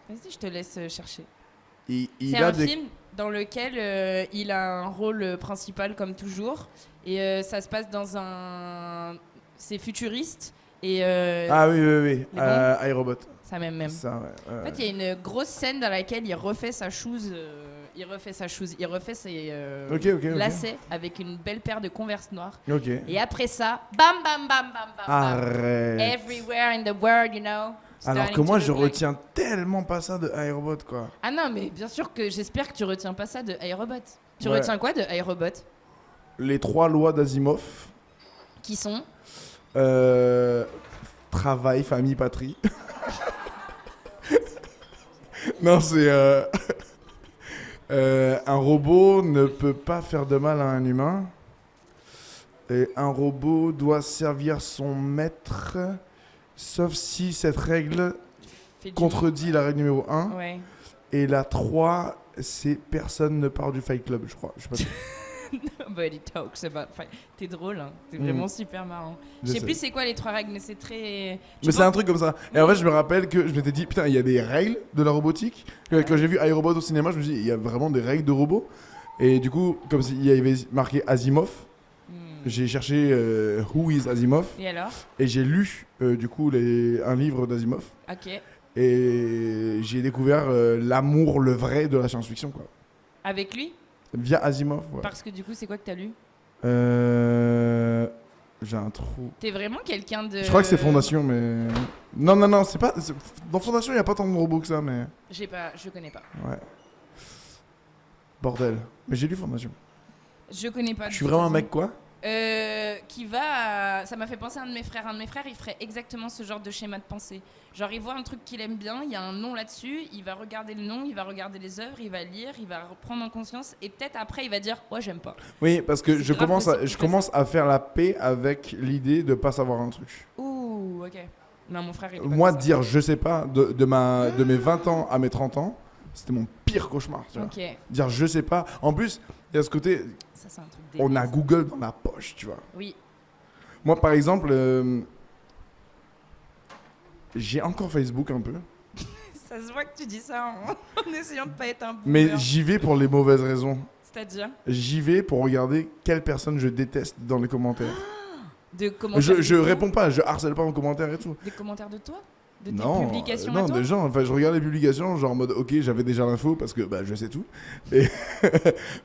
Speaker 2: Vas-y, je te laisse chercher.
Speaker 1: Il
Speaker 2: C'est
Speaker 1: a
Speaker 2: un
Speaker 1: des.
Speaker 2: film dans lequel il a un rôle principal comme toujours. Et ça se passe dans un. C'est futuriste. Et
Speaker 1: Ah oui, oui, oui.
Speaker 2: Les bons
Speaker 1: iRobot.
Speaker 2: ça même.
Speaker 1: Ça, ouais.
Speaker 2: En fait, il y a une grosse scène dans laquelle il refait sa chose. Il refait ses
Speaker 1: Ok.
Speaker 2: lacets avec une belle paire de Converse noires.
Speaker 1: Ok.
Speaker 2: Et après ça, bam, bam, bam, bam, bam, bam.
Speaker 1: Arrête.
Speaker 2: Everywhere in the world, you know.
Speaker 1: Alors
Speaker 2: starting
Speaker 1: que moi,
Speaker 2: to
Speaker 1: je
Speaker 2: look like-
Speaker 1: retiens tellement pas ça de iRobot, quoi.
Speaker 2: Ah non, mais bien sûr que j'espère que tu retiens pas ça de iRobot. Tu
Speaker 1: Ouais.
Speaker 2: retiens quoi de iRobot?
Speaker 1: Les 3 lois d'Asimov.
Speaker 2: Qui sont
Speaker 1: Travail, famille, patrie. Non, c'est... un robot ne peut pas faire de mal à un humain. Et un robot doit servir son maître, sauf si cette règle
Speaker 2: fait du-
Speaker 1: contredit la règle numéro 1.
Speaker 2: Ouais.
Speaker 1: Et la 3, c'est personne ne part du Fight Club, je crois. Je sais pas si-
Speaker 2: Nobody talks about fight. T'es drôle, hein. T'es
Speaker 1: Mm.
Speaker 2: vraiment super marrant. Je sais
Speaker 1: sais.
Speaker 2: plus c'est quoi les 3 règles, mais c'est très.
Speaker 1: Mais c'est un truc comme ça. Et en fait, je me rappelle que je m'étais dit, putain, il y a des règles de la robotique. Quand j'ai vu iRobot au cinéma, je me suis dit, il y a vraiment des règles de robots. Et du coup, comme s'il y avait marqué Asimov,
Speaker 2: Hmm.
Speaker 1: J'ai cherché Who is Asimov
Speaker 2: Et alors?
Speaker 1: et j'ai lu du coup un livre d'Asimov
Speaker 2: Ok.
Speaker 1: et j'ai découvert l'amour, le vrai de la science-fiction quoi.
Speaker 2: Avec lui?
Speaker 1: Via Asimov. Ouais.
Speaker 2: Parce que du coup, c'est quoi que t'as lu?
Speaker 1: J'ai un trou.
Speaker 2: T'es vraiment quelqu'un de...
Speaker 1: Je crois que c'est Fondation, mais non, c'est pas. Dans Fondation, il y a pas tant de robots que ça, mais
Speaker 2: Je connais pas.
Speaker 1: ouais. Bordel. Mais j'ai lu Fondation.
Speaker 2: Je connais pas.
Speaker 1: Je suis vraiment un mec quoi?
Speaker 2: Qui va... Ça m'a fait penser à un de mes frères. Un de mes frères, il ferait exactement ce genre de schéma de pensée. Genre, il voit un truc qu'il aime bien, il y a un nom là-dessus, il va regarder le nom, il va regarder les œuvres, il va lire, il va reprendre en conscience, et peut-être après, il va dire « Ouais, j'aime pas ».
Speaker 1: Oui, parce que
Speaker 2: C'est
Speaker 1: je
Speaker 2: grave
Speaker 1: commence,
Speaker 2: possible
Speaker 1: je
Speaker 2: qu'il fasse
Speaker 1: commence à faire la paix avec l'idée de pas savoir un truc.
Speaker 2: Ouh, ok. Non, mon frère, il est pas
Speaker 1: Moi,
Speaker 2: comme ça.
Speaker 1: dire je sais pas de mes 20 ans à mes 30 ans, c'était mon pire cauchemar. Tu vois.
Speaker 2: Ok,
Speaker 1: Dire je sais pas. En plus, il y a ce côté,
Speaker 2: ça c'est un truc
Speaker 1: on a
Speaker 2: dégueu.
Speaker 1: Google dans la poche, tu vois.
Speaker 2: Oui,
Speaker 1: Moi, par exemple, j'ai encore Facebook un peu.
Speaker 2: ça se voit que tu dis ça en essayant de pas être un
Speaker 1: Mais
Speaker 2: boomer.
Speaker 1: j'y vais pour les mauvaises raisons.
Speaker 2: C'est-à-dire
Speaker 1: J'y vais pour regarder quelle personne je déteste dans les commentaires.
Speaker 2: de commentaires
Speaker 1: Je
Speaker 2: de
Speaker 1: réponds pas, je harcèle pas en commentaire et tout.
Speaker 2: Des commentaires de toi? De tes
Speaker 1: Non,
Speaker 2: publications à
Speaker 1: non,
Speaker 2: toi?
Speaker 1: des gens. Enfin, je regarde les publications, genre en mode, ok, j'avais déjà l'info parce que bah, je sais tout. Et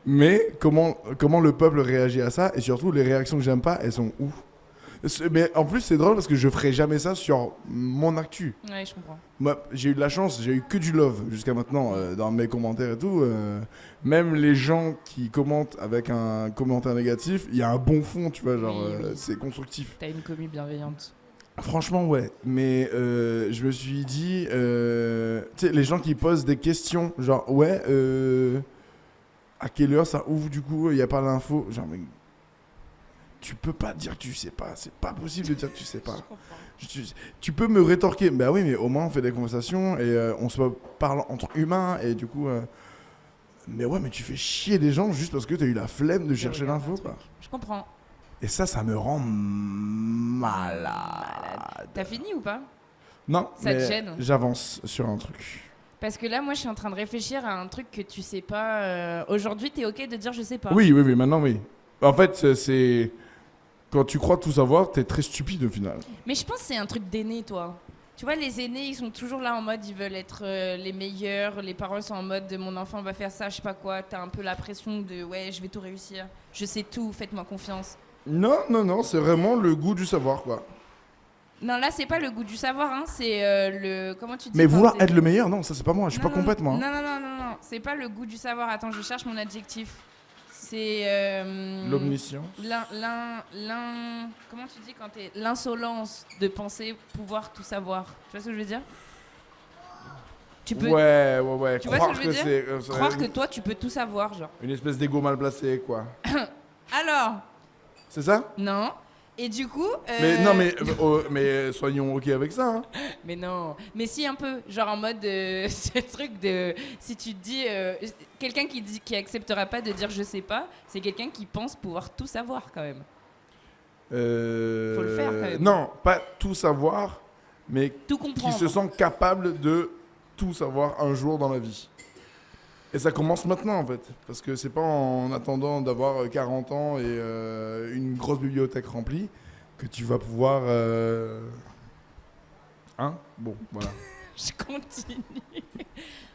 Speaker 1: mais comment le peuple réagit à ça et surtout les réactions que j'aime pas, elles sont ouf. Mais en plus, c'est drôle parce que je ferai jamais ça sur mon actu.
Speaker 2: Ouais, je comprends.
Speaker 1: Moi, j'ai eu de la chance, j'ai eu que du love jusqu'à maintenant dans mes commentaires et tout. Même les gens qui commentent avec un commentaire négatif, il y a un bon fond, tu vois, genre
Speaker 2: Oui, oui.
Speaker 1: c'est constructif.
Speaker 2: T'as une commu bienveillante.
Speaker 1: Franchement, ouais. Mais je me suis dit, tu sais, les gens qui posent des questions, genre, ouais, à quelle heure ça ouvre du coup, il n'y a pas l'info. Genre, mais tu peux pas dire que tu sais pas, c'est pas possible de dire que tu sais pas.
Speaker 2: Je comprends.
Speaker 1: Tu peux me rétorquer, bah oui, mais au moins on fait des conversations et on se parle entre humains et du coup. Mais ouais, mais tu fais chier des gens juste parce que t'as eu la flemme de chercher
Speaker 2: regarde
Speaker 1: l'info,
Speaker 2: un truc.
Speaker 1: quoi.
Speaker 2: Je comprends.
Speaker 1: Et ça me rend malade.
Speaker 2: T'as fini ou pas?
Speaker 1: Non,
Speaker 2: Ça te
Speaker 1: mais
Speaker 2: gêne?
Speaker 1: j'avance sur un truc.
Speaker 2: Parce que là, moi, je suis en train de réfléchir à un truc que tu sais pas. Aujourd'hui, t'es ok de dire je sais pas.
Speaker 1: Oui, maintenant oui. En fait, c'est. Quand tu crois tout savoir, t'es très stupide au final.
Speaker 2: Mais je pense que c'est un truc d'aîné, toi. Tu vois, les aînés, ils sont toujours là en mode, ils veulent être les meilleurs. Les parents sont en mode de mon enfant va faire ça, je sais pas quoi. T'as un peu la pression de ouais, je vais tout réussir. Je sais tout, faites-moi confiance.
Speaker 1: Non, c'est vraiment le goût du savoir, quoi.
Speaker 2: Non, là, c'est pas le goût du savoir, hein, c'est le. Comment tu dis
Speaker 1: Mais
Speaker 2: quand
Speaker 1: vouloir
Speaker 2: t'es-
Speaker 1: être le meilleur, non, ça c'est pas moi, je suis
Speaker 2: Non,
Speaker 1: pas
Speaker 2: non,
Speaker 1: complète, moi.
Speaker 2: Non, non, c'est pas le goût du savoir. Attends, je cherche mon adjectif. C'est.
Speaker 1: L'omniscience.
Speaker 2: Comment tu dis quand t'es. L'insolence de penser pouvoir tout savoir. Tu vois ce que je veux dire? Tu peux
Speaker 1: Ouais.
Speaker 2: Tu vois ce
Speaker 1: Croire
Speaker 2: que je veux dire
Speaker 1: c'est
Speaker 2: croire que toi, tu peux tout savoir, genre.
Speaker 1: une espèce d'ego mal placé, quoi.
Speaker 2: Alors,
Speaker 1: C'est ça?
Speaker 2: non. Et du coup.
Speaker 1: Mais non, mais soyons ok avec ça. Hein.
Speaker 2: Mais non, mais si un peu, genre en mode ce truc de si tu te dis quelqu'un qui acceptera pas de dire je sais pas, c'est quelqu'un qui pense pouvoir tout savoir quand même. Faut le faire, quand même.
Speaker 1: Non, pas tout savoir, mais
Speaker 2: Tout
Speaker 1: qui
Speaker 2: comprendre.
Speaker 1: se sent capable de tout savoir un jour dans la vie. Et ça commence maintenant en fait, parce que c'est pas en attendant d'avoir 40 ans et une grosse bibliothèque remplie que tu vas pouvoir... Hein? Bon, voilà.
Speaker 2: Je continue.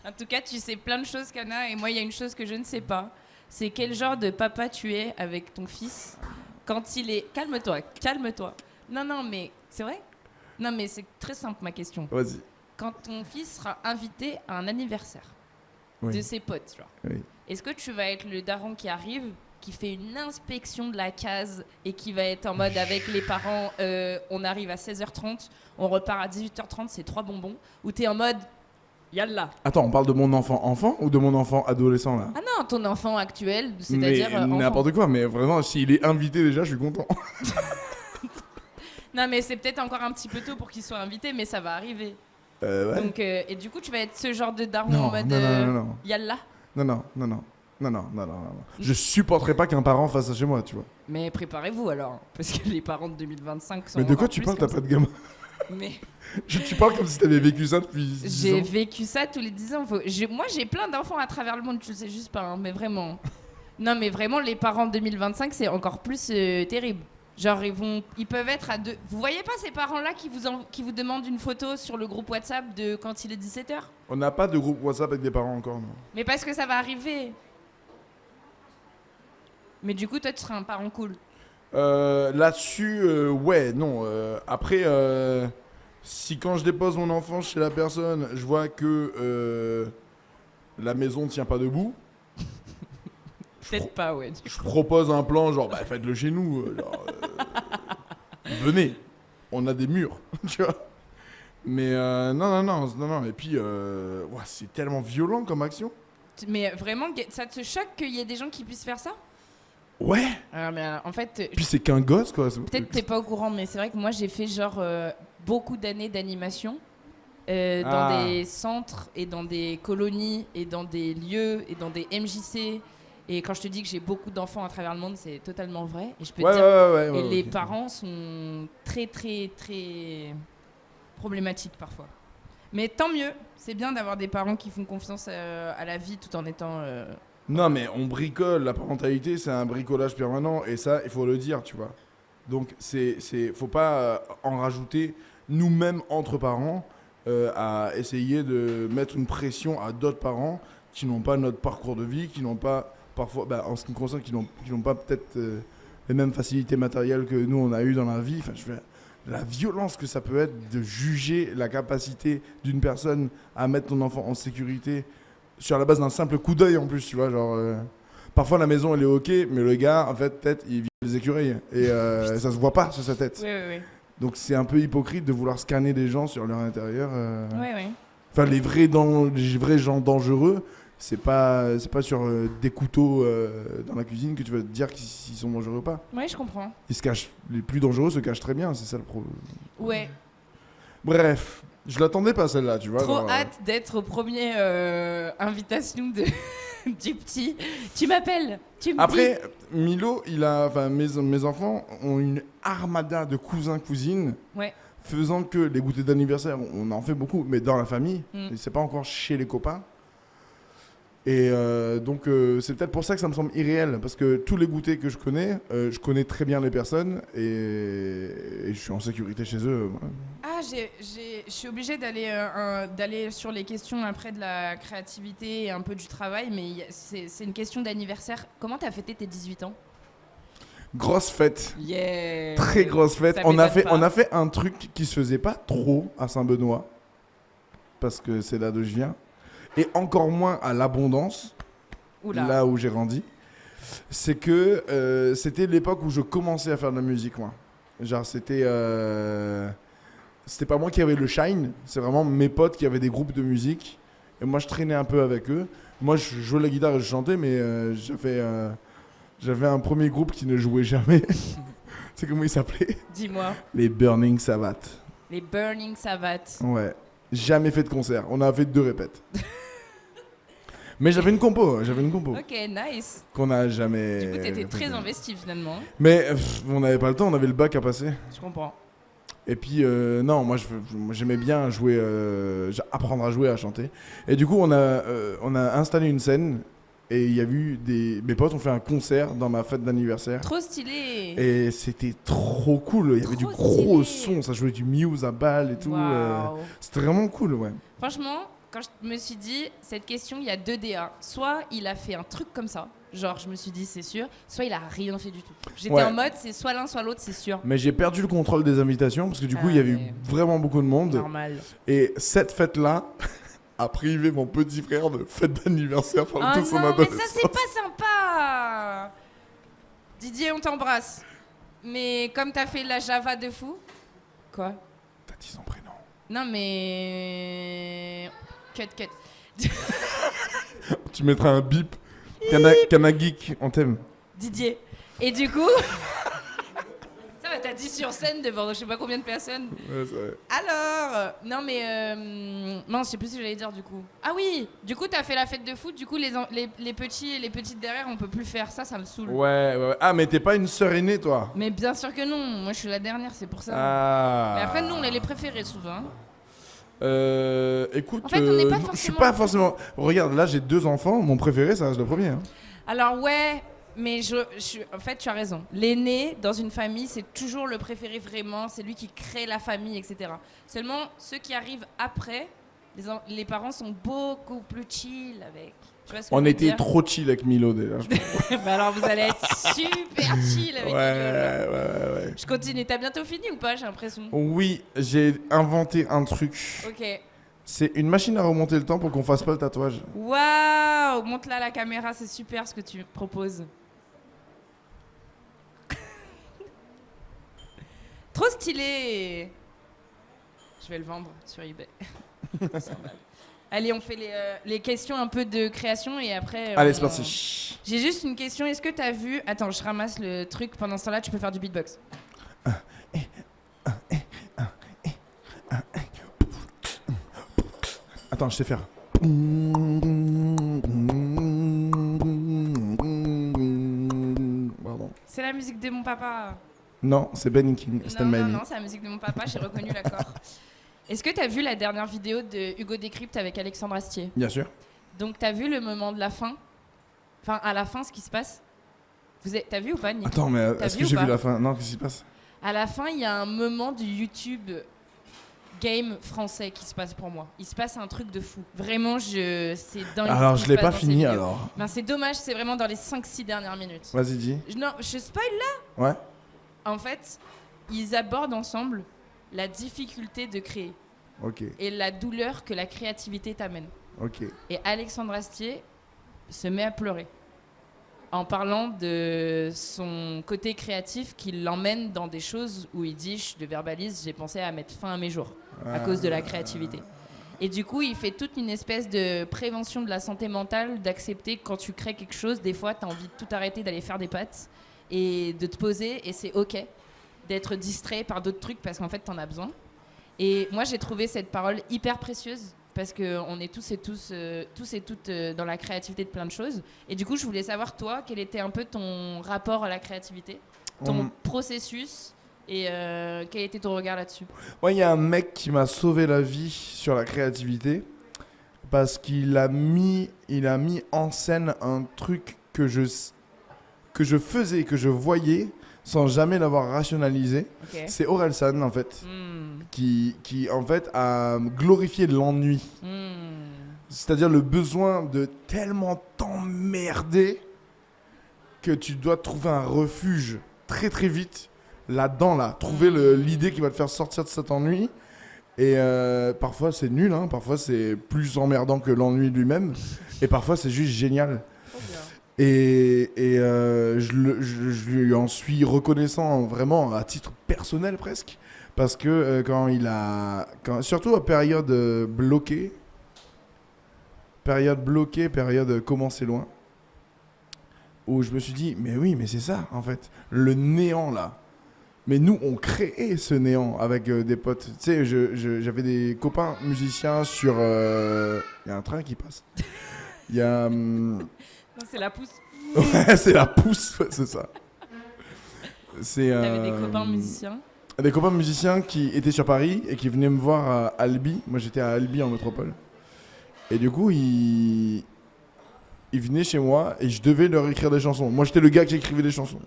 Speaker 2: En tout cas, tu sais plein de choses, Kana, et moi il y a une chose que je ne sais pas, c'est quel genre de papa tu es avec ton fils quand il est calme-toi. Non mais c'est vrai? Non mais c'est très simple ma question.
Speaker 1: Vas-y.
Speaker 2: Quand ton fils sera invité à un anniversaire
Speaker 1: Oui.
Speaker 2: de ses potes, genre.
Speaker 1: Oui.
Speaker 2: Est-ce que tu vas être le daron qui arrive, qui fait une inspection de la case et qui va être en mode avec les parents, on arrive à 16h30, on repart à 18h30, c'est 3 bonbons, ou t'es en mode, yallah.
Speaker 1: Attends, on parle de mon enfant ou de mon enfant adolescent là?
Speaker 2: Ah non, ton enfant actuel, c'est-à-dire
Speaker 1: Mais
Speaker 2: enfant.
Speaker 1: n'importe quoi, mais vraiment, s'il est invité déjà, je suis content.
Speaker 2: Non mais c'est peut-être encore un petit peu tôt pour qu'il soit invité, mais ça va arriver.
Speaker 1: Ouais.
Speaker 2: Donc, et du coup, tu vas être ce genre de daron
Speaker 1: Non,
Speaker 2: en mode,
Speaker 1: non.
Speaker 2: yallah.
Speaker 1: Non. Je supporterais pas qu'un parent fasse ça chez moi, tu vois.
Speaker 2: Mais préparez-vous alors, parce que les parents de 2025 sont
Speaker 1: Mais de quoi
Speaker 2: encore
Speaker 1: tu
Speaker 2: plus
Speaker 1: parles? T'as
Speaker 2: comme
Speaker 1: pas de gamin.
Speaker 2: ça. Mais
Speaker 1: Tu parles comme si t'avais vécu ça depuis 10
Speaker 2: j'ai
Speaker 1: ans.
Speaker 2: vécu ça tous les 10 ans. Moi, j'ai plein d'enfants à travers le monde, tu le sais juste pas, hein, mais vraiment. Non, mais vraiment, les parents 2025, c'est encore plus terrible. Genre, ils peuvent être à deux. Vous voyez pas ces parents-là qui vous demandent une photo sur le groupe WhatsApp de quand il est 17h?
Speaker 1: On n'a pas de groupe WhatsApp avec des parents encore, non.
Speaker 2: Mais parce que ça va arriver. Mais du coup, toi, tu seras un parent cool.
Speaker 1: Là-dessus, ouais, non. Après, si quand je dépose mon enfant chez la personne, je vois que la maison tient pas debout,
Speaker 2: Peut-être pas, ouais.
Speaker 1: je propose un plan genre, bah faites-le chez nous. Venez, on a des murs, tu vois. Mais non. Et puis, ouah, c'est tellement violent comme action.
Speaker 2: Mais vraiment, ça te choque qu'il y ait des gens qui puissent faire ça?
Speaker 1: Ouais.
Speaker 2: En fait,
Speaker 1: Puis c'est qu'un gosse, quoi.
Speaker 2: peut-être que t'es pas au courant, mais c'est vrai que moi j'ai fait genre beaucoup d'années d'animation dans des centres et dans des colonies et dans des lieux et dans des MJC. Et quand je te dis que j'ai beaucoup d'enfants à travers le monde, c'est totalement vrai. Et je peux te dire, et les parents sont très très très problématiques parfois. Mais tant mieux, c'est bien d'avoir des parents qui font confiance à la vie tout en étant.
Speaker 1: Non, mais on bricole. La parentalité, c'est un bricolage permanent. Et ça, il faut le dire, tu vois. Donc, faut pas en rajouter, nous-mêmes, entre parents, à essayer de mettre une pression à d'autres parents qui n'ont pas notre parcours de vie, qui n'ont pas, parfois, en ce qui me concerne, qui n'ont pas peut-être les mêmes facilités matérielles que nous, on a eu dans la vie. Enfin, la violence que ça peut être de juger la capacité d'une personne à mettre ton enfant en sécurité sur la base d'un simple coup d'œil en plus, tu vois, genre parfois la maison elle est ok, mais le gars en fait peut-être il vit les écureuils et ça se voit pas sur sa tête.
Speaker 2: Oui.
Speaker 1: Donc c'est un peu hypocrite de vouloir scanner des gens sur leur intérieur.
Speaker 2: Oui.
Speaker 1: Enfin les vrais gens dangereux, c'est pas sur des couteaux dans la cuisine que tu vas te dire s'ils sont dangereux ou pas.
Speaker 2: Oui, je comprends.
Speaker 1: Ils se cachent, les plus dangereux se cachent très bien, c'est ça le problème.
Speaker 2: Ouais.
Speaker 1: Bref. Je l'attendais pas celle-là, tu vois.
Speaker 2: Trop hâte d'être au premier invitation du petit. Tu m'appelles, tu me
Speaker 1: Après, Milo, mes enfants ont une armada de cousins-cousines.
Speaker 2: Ouais.
Speaker 1: Faisant que les goûters d'anniversaire, on en fait beaucoup, mais dans la famille. Et c'est pas encore chez les copains. Et donc, c'est peut-être pour ça que ça me semble irréel. Parce que tous les goûters que je connais très bien les personnes. Et je suis en sécurité chez eux.
Speaker 2: Ah, je suis obligée d'aller sur les questions après de la créativité et un peu du travail. Mais c'est une question d'anniversaire. Comment t'as fêté tes 18 ans?
Speaker 1: Grosse fête.
Speaker 2: Yeah.
Speaker 1: Très grosse fête.
Speaker 2: Ça
Speaker 1: On a
Speaker 2: m'étonne pas.
Speaker 1: fait un truc qui se faisait pas trop à Saint-Benoît. Parce que c'est là d'où je viens. Et encore moins à l'Abondance, là où j'ai grandi. C'est que c'était l'époque où je commençais à faire de la musique, moi. Genre, c'était pas moi qui avais le shine, c'est vraiment mes potes qui avaient des groupes de musique. Et moi, je traînais un peu avec eux. Moi, je jouais la guitare et je chantais, mais j'avais un premier groupe qui ne jouait jamais. C'est comment il s'appelait?
Speaker 2: Dis-moi.
Speaker 1: Les Burning Sabbath.
Speaker 2: Les Burning Sabbath.
Speaker 1: Ouais. Jamais fait de concert. On a fait 2 répètes. Mais j'avais une compo.
Speaker 2: Ok, nice.
Speaker 1: Qu'on n'a jamais.
Speaker 2: Du coup, t'étais très investi finalement.
Speaker 1: Mais on n'avait pas le temps, on avait le bac à passer.
Speaker 2: Je comprends.
Speaker 1: Et puis, non, moi j'aimais bien jouer, apprendre à jouer, à chanter. Et du coup, on a installé une scène. Et il y a eu mes potes ont fait un concert dans ma fête d'anniversaire.
Speaker 2: Trop stylé.
Speaker 1: Et c'était trop cool. Il y avait du gros son, ça jouait du Muse à balle et tout.
Speaker 2: Wow.
Speaker 1: C'était vraiment cool, ouais.
Speaker 2: Franchement, quand je me suis dit, cette question, il y a 2 DA. Soit il a fait un truc comme ça, genre je me suis dit c'est sûr, soit il a rien fait du tout. J'étais en mode c'est soit l'un soit l'autre, c'est sûr.
Speaker 1: Mais j'ai perdu le contrôle des invitations parce que du coup il y avait eu vraiment beaucoup de monde.
Speaker 2: Normal.
Speaker 1: Et cette fête-là a privé mon petit frère de fête d'anniversaire pendant toute son
Speaker 2: non,
Speaker 1: adolescence.
Speaker 2: mais ça c'est pas sympa. Didier, on t'embrasse. Mais comme t'as fait la Java de fou. Quoi?
Speaker 1: T'as dit son prénom.
Speaker 2: Non mais... Cut.
Speaker 1: Tu mettras un bip. Kana Geek, on t'aime.
Speaker 2: Didier. Et du coup... Ça va, t'as dit sur scène devant je sais pas combien de personnes.
Speaker 1: Ouais, c'est vrai.
Speaker 2: Alors... Non mais... Non, je sais plus ce que j'allais dire du coup. Ah oui. Du coup, t'as fait la fête de foot. Du coup, les petits et les petites derrière, on peut plus faire ça, ça me saoule.
Speaker 1: Ouais. Ah, mais t'es pas une sœur aînée, toi?
Speaker 2: Mais bien sûr que non. Moi, je suis la dernière, c'est pour ça.
Speaker 1: Ah.
Speaker 2: Mais après, nous, on est les préférés souvent.
Speaker 1: Écoute,
Speaker 2: en fait, on n'est pas
Speaker 1: je suis pas forcément. Regarde, là j'ai 2 enfants, mon préféré ça reste le premier. Hein.
Speaker 2: Alors ouais, mais en fait, tu as raison. L'aîné, dans une famille, c'est toujours le préféré vraiment. C'est lui qui crée la famille, etc. Seulement, ceux qui arrivent après, les parents sont beaucoup plus chill avec. Tu vois ce que
Speaker 1: On
Speaker 2: je veux
Speaker 1: était
Speaker 2: dire?
Speaker 1: trop chill avec Milo déjà.
Speaker 2: Bah alors, vous allez être super chill avec Milo.
Speaker 1: Ouais.
Speaker 2: Je continue. T'as bientôt fini ou pas? J'ai l'impression.
Speaker 1: Oui, j'ai inventé un truc.
Speaker 2: Ok.
Speaker 1: C'est une machine à remonter le temps pour qu'on fasse pas le tatouage.
Speaker 2: Waouh! Montre-la à la caméra, c'est super ce que tu proposes. Trop stylé! Je vais le vendre sur eBay. 100 balles. Allez, on fait les questions un peu de création et après...
Speaker 1: Allez, c'est parti.
Speaker 2: J'ai juste une question. Est-ce que t'as vu... Attends, je ramasse le truc. Pendant ce temps-là, tu peux faire du beatbox.
Speaker 1: Attends, je sais faire. Pardon.
Speaker 2: C'est la musique de mon papa.
Speaker 1: Non, c'est Ben King.
Speaker 2: Non, c'est la musique de mon papa. J'ai reconnu l'accord. Est-ce que t'as vu la dernière vidéo de Hugo Décrypte avec Alexandre Astier?
Speaker 1: Bien sûr.
Speaker 2: Donc, t'as vu le moment de la fin? Enfin, à la fin, ce qui se passe? T'as vu ou pas, Nick?
Speaker 1: Attends, mais
Speaker 2: T'as
Speaker 1: est-ce
Speaker 2: vu
Speaker 1: que
Speaker 2: ou
Speaker 1: j'ai
Speaker 2: pas
Speaker 1: vu la fin? Non, qu'est-ce qui se passe?
Speaker 2: À la fin, il y a un moment du YouTube game français qui se passe pour moi. Il se passe un truc de fou. Vraiment, c'est dingue.
Speaker 1: Alors,
Speaker 2: ce qui
Speaker 1: je l'ai
Speaker 2: se passe
Speaker 1: pas
Speaker 2: dans ces
Speaker 1: fini
Speaker 2: vidéos.
Speaker 1: alors.
Speaker 2: Ben, c'est dommage, c'est vraiment dans les 5-6 dernières minutes.
Speaker 1: Vas-y, dis.
Speaker 2: Non, je spoil là.
Speaker 1: Ouais.
Speaker 2: En fait, ils abordent ensemble la difficulté de créer
Speaker 1: Ok,
Speaker 2: et la douleur que la créativité t'amène.
Speaker 1: ok.
Speaker 2: Et Alexandre Astier se met à pleurer en parlant de son côté créatif qui l'emmène dans des choses où il dit, je le verbalise, j'ai pensé à mettre fin à mes jours à cause de la créativité. Et du coup, il fait toute une espèce de prévention de la santé mentale, d'accepter que quand tu crées quelque chose, des fois, tu as envie de tout arrêter, d'aller faire des pâtes et de te poser, et c'est OK d'être distrait par d'autres trucs parce qu'en fait, tu en as besoin. Et moi, j'ai trouvé cette parole hyper précieuse parce qu'on est tous et toutes dans la créativité de plein de choses. Et du coup, je voulais savoir, toi, quel était un peu ton rapport à la créativité, ton processus, et quel était ton regard là-dessus?
Speaker 1: Moi, il y a un mec qui m'a sauvé la vie sur la créativité parce qu'il a mis en scène un truc que je faisais, que je voyais sans jamais l'avoir rationalisé.
Speaker 2: Okay.
Speaker 1: C'est Orelsan, en fait, qui en fait a glorifié l'ennui. C'est-à-dire le besoin de tellement t'emmerder que tu dois trouver un refuge très très vite là-dedans, là. Trouver l'idée qui va te faire sortir de cet ennui. Et parfois c'est nul, hein. Parfois c'est plus emmerdant que l'ennui lui-même. Et parfois c'est juste génial. Et je lui en suis reconnaissant vraiment à titre personnel presque. Parce que surtout à période bloquée, période comment c'est loin, où je me suis dit, mais oui, mais c'est ça en fait, le néant là. Mais nous, on créait ce néant avec des potes. Tu sais, j'avais des copains musiciens sur... Il y a un train qui passe. Il y a...
Speaker 2: Non, c'est la pousse.
Speaker 1: Ouais, c'est la pousse, c'est ça.
Speaker 2: T'avais des copains musiciens?
Speaker 1: Des copains musiciens qui étaient sur Paris et qui venaient me voir à Albi. Moi, j'étais à Albi en métropole. Et du coup, ils venaient chez moi et je devais leur écrire des chansons. Moi, j'étais le gars qui écrivait des chansons.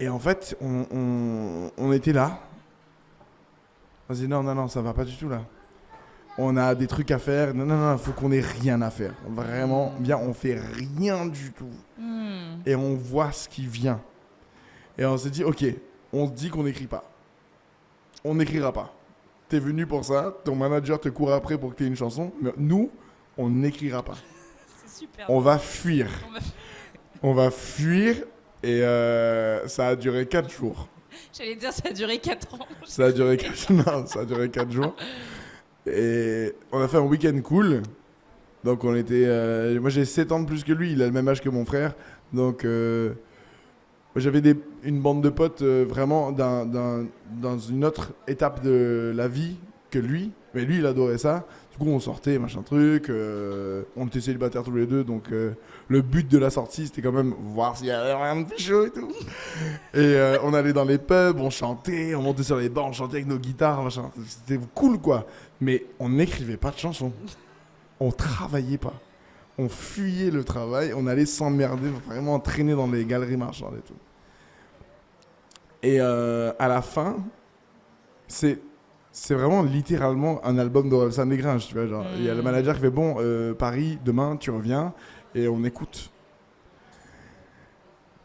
Speaker 1: Et en fait, on était là. On se dit non, ça va pas du tout là. On a des trucs à faire. Non, faut qu'on ait rien à faire. Vraiment, bien, on fait rien du tout. Et on voit ce qui vient. Et on s'est dit, ok, on se dit qu'on n'écrit pas. On n'écrira pas. T'es venu pour ça, ton manager te court après pour que t'aies une chanson, mais nous, on n'écrira pas.
Speaker 2: C'est super.
Speaker 1: On va fuir. On va fuir et ça a duré 4 jours.
Speaker 2: J'allais dire, ça a duré 4 ans.
Speaker 1: Ça a duré 4 jours. Et on a fait un week-end cool. Donc on était... moi j'ai 7 ans de plus que lui, il a le même âge que mon frère. Donc j'avais une bande de potes vraiment dans une autre étape de la vie que lui. Mais lui il adorait ça. Du coup on sortait, machin truc. On était célibataires tous les deux. Donc le but de la sortie c'était quand même voir s'il y avait rien de chaud et tout. Et on allait dans les pubs, on chantait, on montait sur les bancs, on chantait avec nos guitares, machin. C'était cool quoi. Mais on n'écrivait pas de chansons. On travaillait pas. On fuyait le travail, on allait s'emmerder, vraiment traîner dans les galeries marchandes et tout. Et à la fin, c'est vraiment littéralement un album d'Orelsan et Gringe, tu vois. Genre, il y a le manager qui fait bon, Paris, demain, tu reviens et on écoute.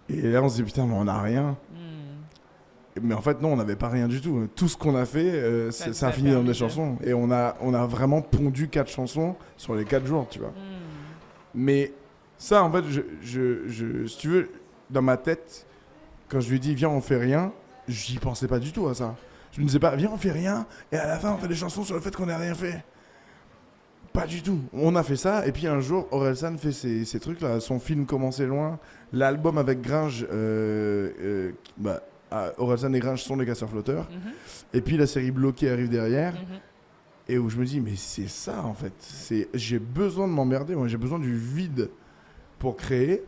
Speaker 1: Et là, on se dit putain, mais on n'a rien. Mais en fait, non, on n'avait pas rien du tout. Tout ce qu'on a fait, ça a fini dans des chansons. Et on a vraiment pondu 4 chansons sur les 4 jours, tu vois. Mais ça, en fait, si tu veux, dans ma tête, quand je lui dis viens, on fait rien, j'y pensais pas du tout à ça. Je me disais pas viens, on fait rien, et à la fin, on fait des chansons sur le fait qu'on n'a rien fait. Pas du tout. On a fait ça, et puis un jour, Orelsan fait ces trucs-là. Son film Commencer loin, l'album avec Gringe, Orelsan et Gringe sont les casseurs flotteurs. Et puis la série Bloquée arrive derrière. Et où je me dis, mais c'est ça en fait. J'ai besoin de m'emmerder, moi j'ai besoin du vide pour créer.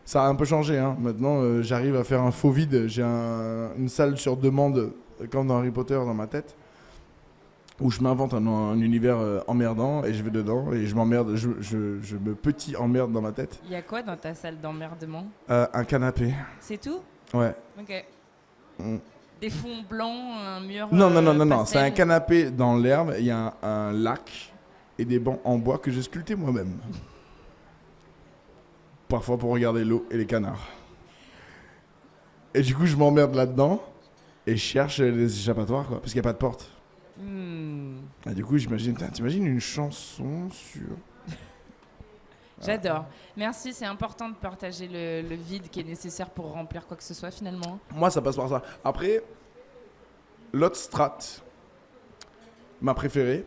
Speaker 1: Ça a un peu changé, hein. Maintenant j'arrive à faire un faux vide. J'ai une salle sur demande, comme dans Harry Potter, dans ma tête, où je m'invente un univers emmerdant et je vais dedans et je m'emmerde, je me petit emmerde dans ma tête.
Speaker 2: Il y a quoi dans ta salle d'emmerdement ?
Speaker 1: Un canapé.
Speaker 2: C'est tout ?
Speaker 1: Ouais.
Speaker 2: Ok. Des fonds blancs, un mur.
Speaker 1: Non. C'est un canapé dans l'herbe. Il y a un lac et des bancs en bois que j'ai sculptés moi-même. Parfois pour regarder l'eau et les canards. Et du coup, je m'emmerde là-dedans et je cherche les échappatoires, quoi, parce qu'il n'y a pas de porte. Et du coup, t'imagines une chanson sur.
Speaker 2: J'adore. Merci, c'est important de partager le vide qui est nécessaire pour remplir quoi que ce soit finalement.
Speaker 1: Moi, ça passe par ça. Après, l'autre strat, ma préférée,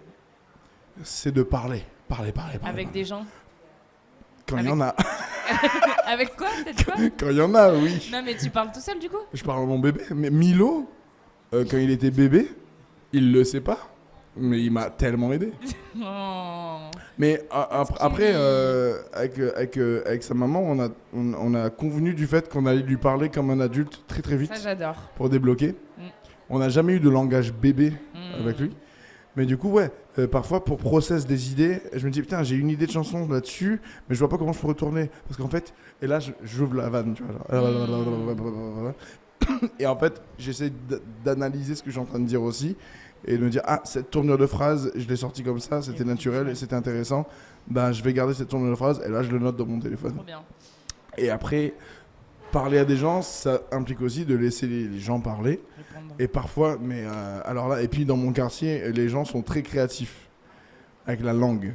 Speaker 1: c'est de parler. Parler.
Speaker 2: Avec des gens.
Speaker 1: Quand il y en a.
Speaker 2: Avec quoi ? T'as dit quoi ?
Speaker 1: Quand il y en a, oui.
Speaker 2: Non, mais tu parles tout seul du coup ?
Speaker 1: Je parle à mon bébé. Mais Milo, quand il était bébé, il le sait pas. Mais il m'a tellement aidé. Mais après, avec sa maman, on a convenu du fait qu'on allait lui parler comme un adulte très très vite.
Speaker 2: Ça, j'adore.
Speaker 1: Pour débloquer. On n'a jamais eu de langage bébé avec lui. Mais du coup, ouais, parfois pour process des idées, je me dis putain, j'ai une idée de chanson là-dessus, mais je vois pas comment je pourrais tourner. Parce qu'en fait, et là, j'ouvre la vanne, tu vois. Genre. Et en fait, j'essaie d'analyser ce que je suis en train de dire aussi. Et de me dire, cette tournure de phrase, je l'ai sortie comme ça, c'était naturel et c'était intéressant. Ben, je vais garder cette tournure de phrase et là, je le note dans mon téléphone.
Speaker 2: Trop bien.
Speaker 1: Et après, parler à des gens, ça implique aussi de laisser les gens parler.
Speaker 2: Répondre.
Speaker 1: Et parfois, alors là, et puis dans mon quartier, les gens sont très créatifs avec la langue.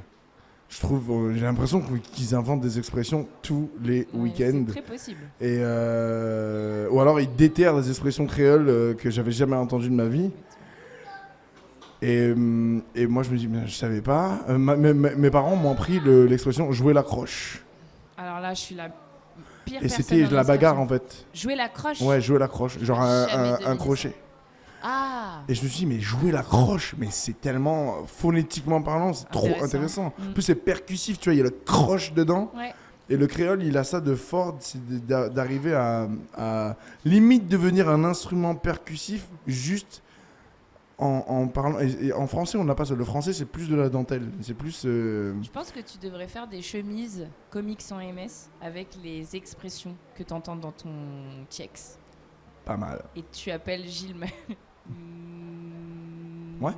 Speaker 1: Je trouve, j'ai l'impression qu'ils inventent des expressions tous les week-ends.
Speaker 2: C'est très possible.
Speaker 1: Et ou alors ils déterrent des expressions créoles que j'avais jamais entendues de ma vie. Et moi, je me dis, mais je savais pas. Mes parents m'ont appris l'expression jouer la croche.
Speaker 2: Alors là, je suis la pire personne.
Speaker 1: Et c'était la bagarre en fait.
Speaker 2: Jouer la croche ?
Speaker 1: Ouais, jouer la croche. Genre un crochet.
Speaker 2: Ah.
Speaker 1: Et je me suis dit, mais jouer la croche, mais c'est tellement phonétiquement parlant, c'est trop intéressant. En plus, c'est percussif, tu vois, il y a le croche dedans.
Speaker 2: Ouais.
Speaker 1: Et le créole, il a ça de fort, c'est d'arriver à limite devenir un instrument percussif juste. En parlant, et en français, on n'a pas ça. Le français, c'est plus de la dentelle. C'est plus.
Speaker 2: Je pense que tu devrais faire des chemises comics sans MS avec les expressions que tu entends dans ton Tiex.
Speaker 1: Pas mal.
Speaker 2: Et tu appelles Gilles.
Speaker 1: Ouais.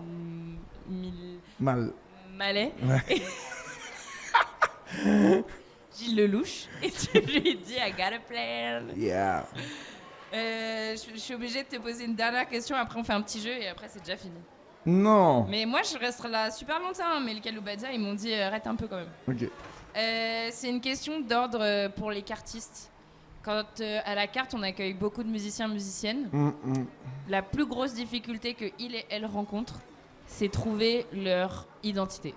Speaker 1: Mal.
Speaker 2: Malais.
Speaker 1: Ouais.
Speaker 2: Gilles Lelouch. Et tu lui dis I got a plan.
Speaker 1: Yeah.
Speaker 2: Je suis obligée de te poser une dernière question, après on fait un petit jeu et après c'est déjà fini.
Speaker 1: Non.
Speaker 2: Mais moi je resterai là super longtemps, mais le Kaloubadia ils m'ont dit arrête un peu quand même.
Speaker 1: Ok.
Speaker 2: C'est une question d'ordre pour les cartistes. Quand à la carte on accueille beaucoup de musiciens-musiciennes, la plus grosse difficulté que ils et elles rencontrent, c'est trouver leur identité.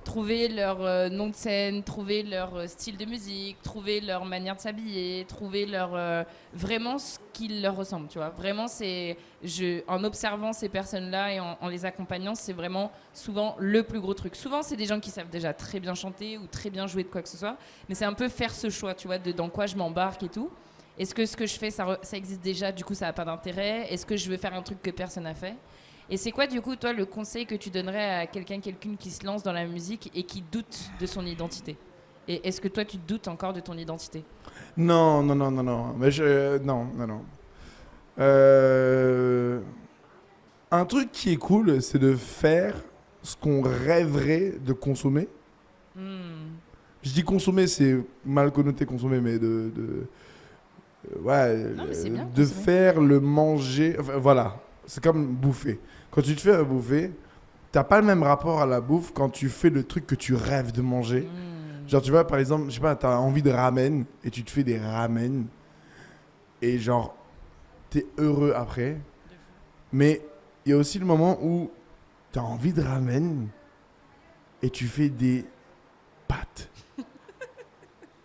Speaker 2: Trouver leur nom de scène, trouver leur style de musique, trouver leur manière de s'habiller, trouver leur vraiment ce qui leur ressemble, tu vois. Vraiment, en observant ces personnes-là et en les accompagnant, c'est vraiment souvent le plus gros truc. Souvent, c'est des gens qui savent déjà très bien chanter ou très bien jouer de quoi que ce soit, mais c'est un peu faire ce choix, tu vois, de dans quoi je m'embarque et tout. Est-ce que ce que je fais, ça existe déjà, du coup, ça n'a pas d'intérêt ? Est-ce que je veux faire un truc que personne n'a fait ? Et c'est quoi, du coup, toi, le conseil que tu donnerais à quelqu'une qui se lance dans la musique et qui doute de son identité ? Et est-ce que toi, tu te doutes encore de ton identité?
Speaker 1: Non, non, non, non, non. Mais non, non, non. Un truc qui est cool, c'est de faire ce qu'on rêverait de consommer.
Speaker 2: Hmm.
Speaker 1: Je dis consommer, c'est mal connoté consommer, mais ouais,
Speaker 2: Non, mais c'est bien,
Speaker 1: de
Speaker 2: consommer.
Speaker 1: faire le manger. Enfin, voilà, c'est comme bouffer. Quand tu te fais à bouffer, t'as pas le même rapport à la bouffe quand tu fais le truc que tu rêves de manger.
Speaker 2: Hmm.
Speaker 1: Genre, tu vois, par exemple, je sais pas, t'as envie de ramen et tu te fais des ramen et genre, t'es heureux après. Mais il y a aussi le moment où t'as envie de ramen et tu fais des pâtes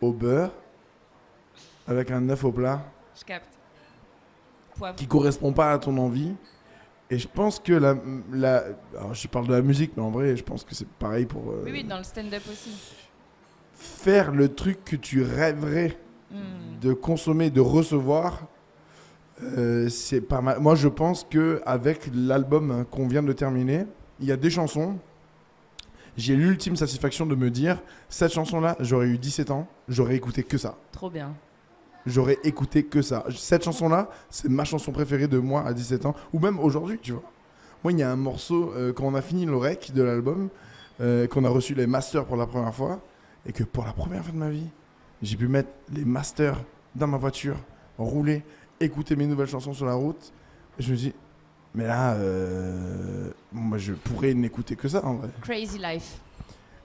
Speaker 1: au beurre avec un œuf au plat
Speaker 2: Je capte. Poivre.
Speaker 1: qui correspond pas à ton envie. Et je pense que alors je parle de la musique, mais en vrai, je pense que c'est pareil pour
Speaker 2: Oui, oui, dans le stand-up aussi.
Speaker 1: faire le truc que tu rêverais
Speaker 2: Hmm.
Speaker 1: de consommer, de recevoir. C'est pas mal. Moi, je pense que avec l'album qu'on vient de terminer, il y a des chansons. J'ai l'ultime satisfaction de me dire, cette chanson-là, j'aurais eu 17 ans, j'aurais écouté que ça.
Speaker 2: Trop bien.
Speaker 1: J'aurais écouté que ça. Cette chanson-là, c'est ma chanson préférée de moi à 17 ans, ou même aujourd'hui, tu vois. Moi, il y a un morceau, quand on a fini le rec de l'album, qu'on a reçu les masters pour la première fois, et que pour la première fois de ma vie, j'ai pu mettre les masters dans ma voiture, rouler, écouter mes nouvelles chansons sur la route. Et je me dis, mais là, moi, je pourrais n'écouter que ça, en vrai.
Speaker 2: Crazy life.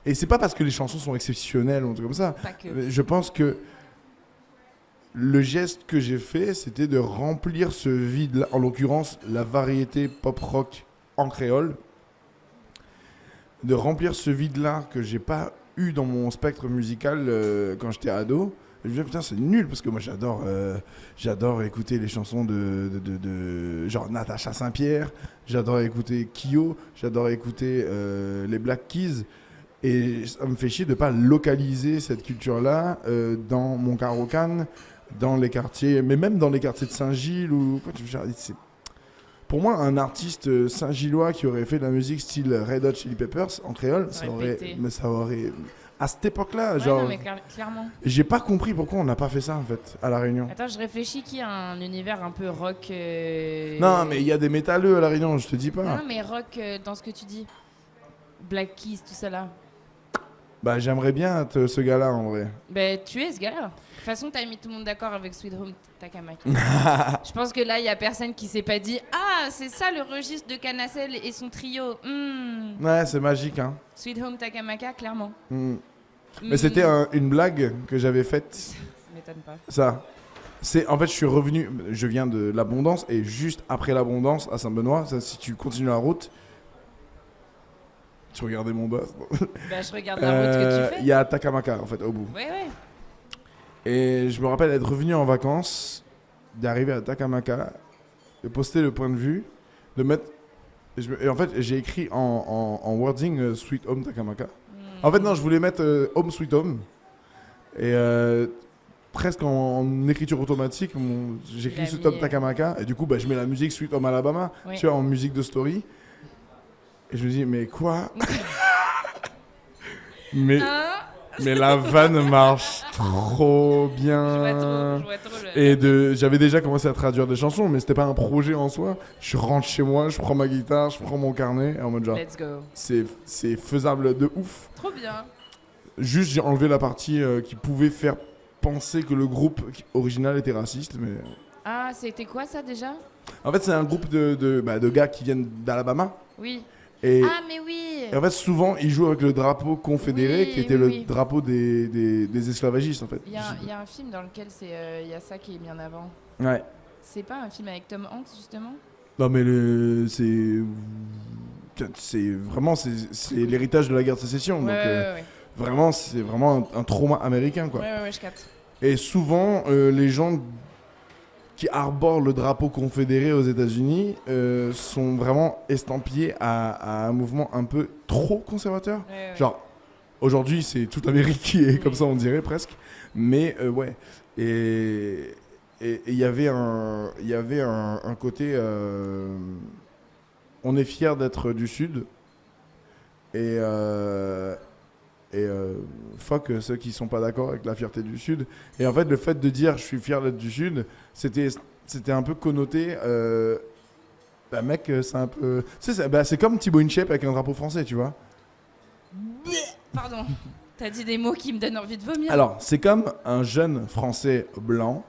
Speaker 1: Et c'est pas parce que les chansons sont exceptionnelles ou un truc comme ça.
Speaker 2: Pas que.
Speaker 1: Je pense que le geste que j'ai fait, c'était de remplir ce vide-là, en l'occurrence la variété pop-rock en créole, de remplir ce vide-là que j'ai pas eu dans mon spectre musical quand j'étais ado. Et je me disais, putain, c'est nul, parce que moi j'adore écouter les chansons de genre Natacha Saint-Pierre, j'adore écouter Kyo, j'adore écouter les Black Keys. Et ça me fait chier de pas localiser cette culture-là dans mon Caro-Can, dans les quartiers, mais même dans les quartiers de Saint-Gilles ou quoi. C'est pour moi un artiste Saint-Gillois qui aurait fait de la musique style Red Hot Chili Peppers en créole,
Speaker 2: Ça aurait pété.
Speaker 1: mais ça aurait à cette époque-là,
Speaker 2: Ouais,
Speaker 1: genre
Speaker 2: non, mais clairement.
Speaker 1: j'ai pas compris pourquoi on n'a pas fait ça en fait à la Réunion.
Speaker 2: Attends, je réfléchis qui a un univers un peu rock.
Speaker 1: Non, mais il y a des métalleux à la Réunion, je te dis pas.
Speaker 2: Non, mais rock dans ce que tu dis. Black Keys, tout ça là.
Speaker 1: Bah j'aimerais bien être ce gars-là en vrai.
Speaker 2: Ben, tu es ce gars-là. De toute façon, t'as mis tout le monde d'accord avec Sweet Home Takamaki. Je pense que là, il y a personne qui s'est pas dit ah, c'est ça le registre de Canacel et son trio.
Speaker 1: Ouais, c'est magique hein.
Speaker 2: Sweet Home Takamaka, clairement.
Speaker 1: Mais c'était une blague que j'avais faite.
Speaker 2: Ça m'étonne pas.
Speaker 1: Ça. En fait, je viens de l'Abondance et juste après l'Abondance à Saint-Benoît, ça, si tu continues la route, tu regardais mon boss.
Speaker 2: Bah, je regarde la route que tu fais.
Speaker 1: Il y a Takamaka en fait au bout.
Speaker 2: Ouais, ouais.
Speaker 1: Et je me rappelle être revenu en vacances, d'arriver à Takamaka, de poster le point de vue, de mettre. Et en fait, j'ai écrit en wording Sweet Home Takamaka. En fait, non, je voulais mettre Home Sweet Home. Et presque en écriture automatique, j'écris Sweet Home Takamaka. Et du coup, bah, je mets la musique Sweet Home Alabama,
Speaker 2: Oui.
Speaker 1: tu vois, en musique de story. Et je me dis, mais quoi mais,
Speaker 2: Hein
Speaker 1: mais la vanne marche trop bien.
Speaker 2: Je vois trop le...
Speaker 1: Et j'avais déjà commencé à traduire des chansons, mais c'était pas un projet en soi. Je rentre chez moi, je prends ma guitare, je prends mon carnet, et en mode genre,
Speaker 2: Let's go.
Speaker 1: c'est faisable de ouf.
Speaker 2: Trop bien.
Speaker 1: Juste, j'ai enlevé la partie qui pouvait faire penser que le groupe original était raciste, mais...
Speaker 2: Ah, c'était quoi ça déjà?
Speaker 1: En fait, c'est un groupe de gars qui viennent d'Alabama.
Speaker 2: Oui.
Speaker 1: Et,
Speaker 2: Ah, mais oui.
Speaker 1: et en fait, souvent, ils jouent avec le drapeau confédéré,
Speaker 2: Oui,
Speaker 1: qui était
Speaker 2: oui.
Speaker 1: le drapeau des esclavagistes, en fait.
Speaker 2: Il y a un film dans lequel il y a ça qui est mis en avant.
Speaker 1: Ouais.
Speaker 2: C'est pas un film avec Tom Hanks, justement?
Speaker 1: Non, mais c'est vraiment c'est l'héritage de la guerre de sécession. Donc,
Speaker 2: Ouais.
Speaker 1: vraiment, c'est vraiment un trauma américain, quoi.
Speaker 2: Ouais, je capte.
Speaker 1: Et souvent, les gens qui arborent le drapeau confédéré aux États-Unis sont vraiment estampillés à un mouvement un peu trop conservateur.
Speaker 2: Ouais.
Speaker 1: Genre, aujourd'hui, c'est toute l'Amérique qui est comme ça, on dirait presque. Mais ouais. Et il y avait un côté. On est fier d'être du Sud. Et Et fuck ceux qui sont pas d'accord avec la fierté du Sud. Et en fait, le fait de dire je suis fier d'être du Sud, c'était un peu connoté. Bah mec, c'est un peu. C'est comme Thibaut InShape avec un drapeau français, tu vois.
Speaker 2: Pardon. T'as dit des mots qui me donnent envie de vomir.
Speaker 1: Alors, c'est comme un jeune français blanc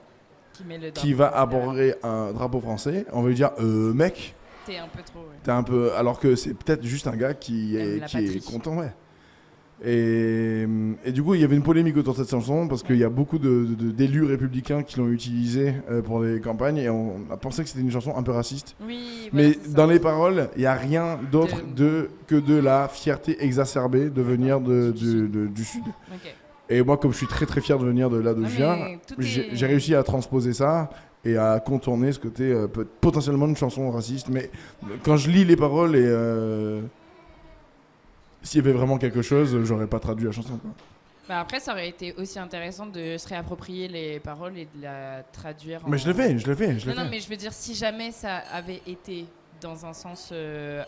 Speaker 1: qui va aborder un drapeau français. On va lui dire mec.
Speaker 2: T'es un peu trop. Ouais.
Speaker 1: T'es un peu. Alors que c'est peut-être juste un gars qui est content, ouais. Et du coup, il y avait une polémique autour de cette chanson parce qu'il y a beaucoup d'élus républicains qui l'ont utilisée pour des campagnes et on a pensé que c'était une chanson un peu raciste.
Speaker 2: Oui,
Speaker 1: voilà, mais dans
Speaker 2: ça.
Speaker 1: Les paroles, il n'y a rien d'autre que de la fierté exacerbée de venir du Sud.
Speaker 2: Okay.
Speaker 1: Et moi, comme je suis très très fier de venir de là d'où je viens, j'ai réussi à transposer ça et à contourner ce côté potentiellement une chanson raciste. Mais quand je lis les paroles et s'il y avait vraiment quelque chose, j'aurais pas traduit la chanson, quoi.
Speaker 2: Bah après, ça aurait été aussi intéressant de se réapproprier les paroles et de la traduire.
Speaker 1: Mais je le fais.
Speaker 2: Non, mais je veux dire, si jamais ça avait été dans un sens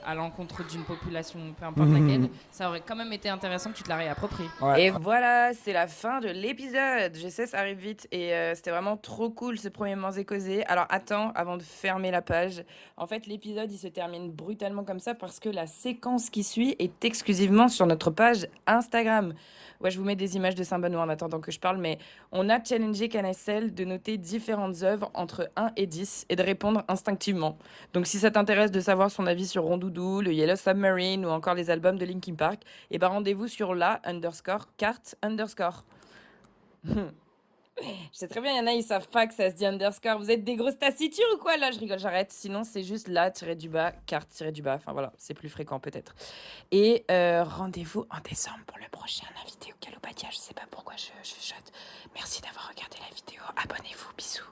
Speaker 2: à l'encontre d'une population, peu importe laquelle, ça aurait quand même été intéressant que tu te la réappropries.
Speaker 3: Ouais. Et voilà, c'est la fin de l'épisode. Je sais, ça arrive vite et c'était vraiment trop cool ce premier Mans et Causé. Alors attends, avant de fermer la page, en fait l'épisode il se termine brutalement comme ça parce que la séquence qui suit est exclusivement sur notre page Instagram. Ouais, je vous mets des images de Saint-Benoît en attendant que je parle, mais on a challengé Canessel de noter différentes œuvres entre 1 et 10 et de répondre instinctivement. Donc si ça t'intéresse de savoir son avis sur Rondoudou, le Yellow Submarine ou encore les albums de Linkin Park, et ben rendez-vous sur _carte_. Je sais très bien, il y en a, ils savent pas que ça se dit underscore. Vous êtes des grosses tassitures ou quoi? Là, je rigole, j'arrête. Sinon, c'est juste carte_, enfin voilà, c'est plus fréquent peut-être. Et rendez-vous en décembre pour le prochain invité au Calopadia. Je sais pas pourquoi je chuchote. Merci d'avoir regardé la vidéo. Abonnez-vous, bisous.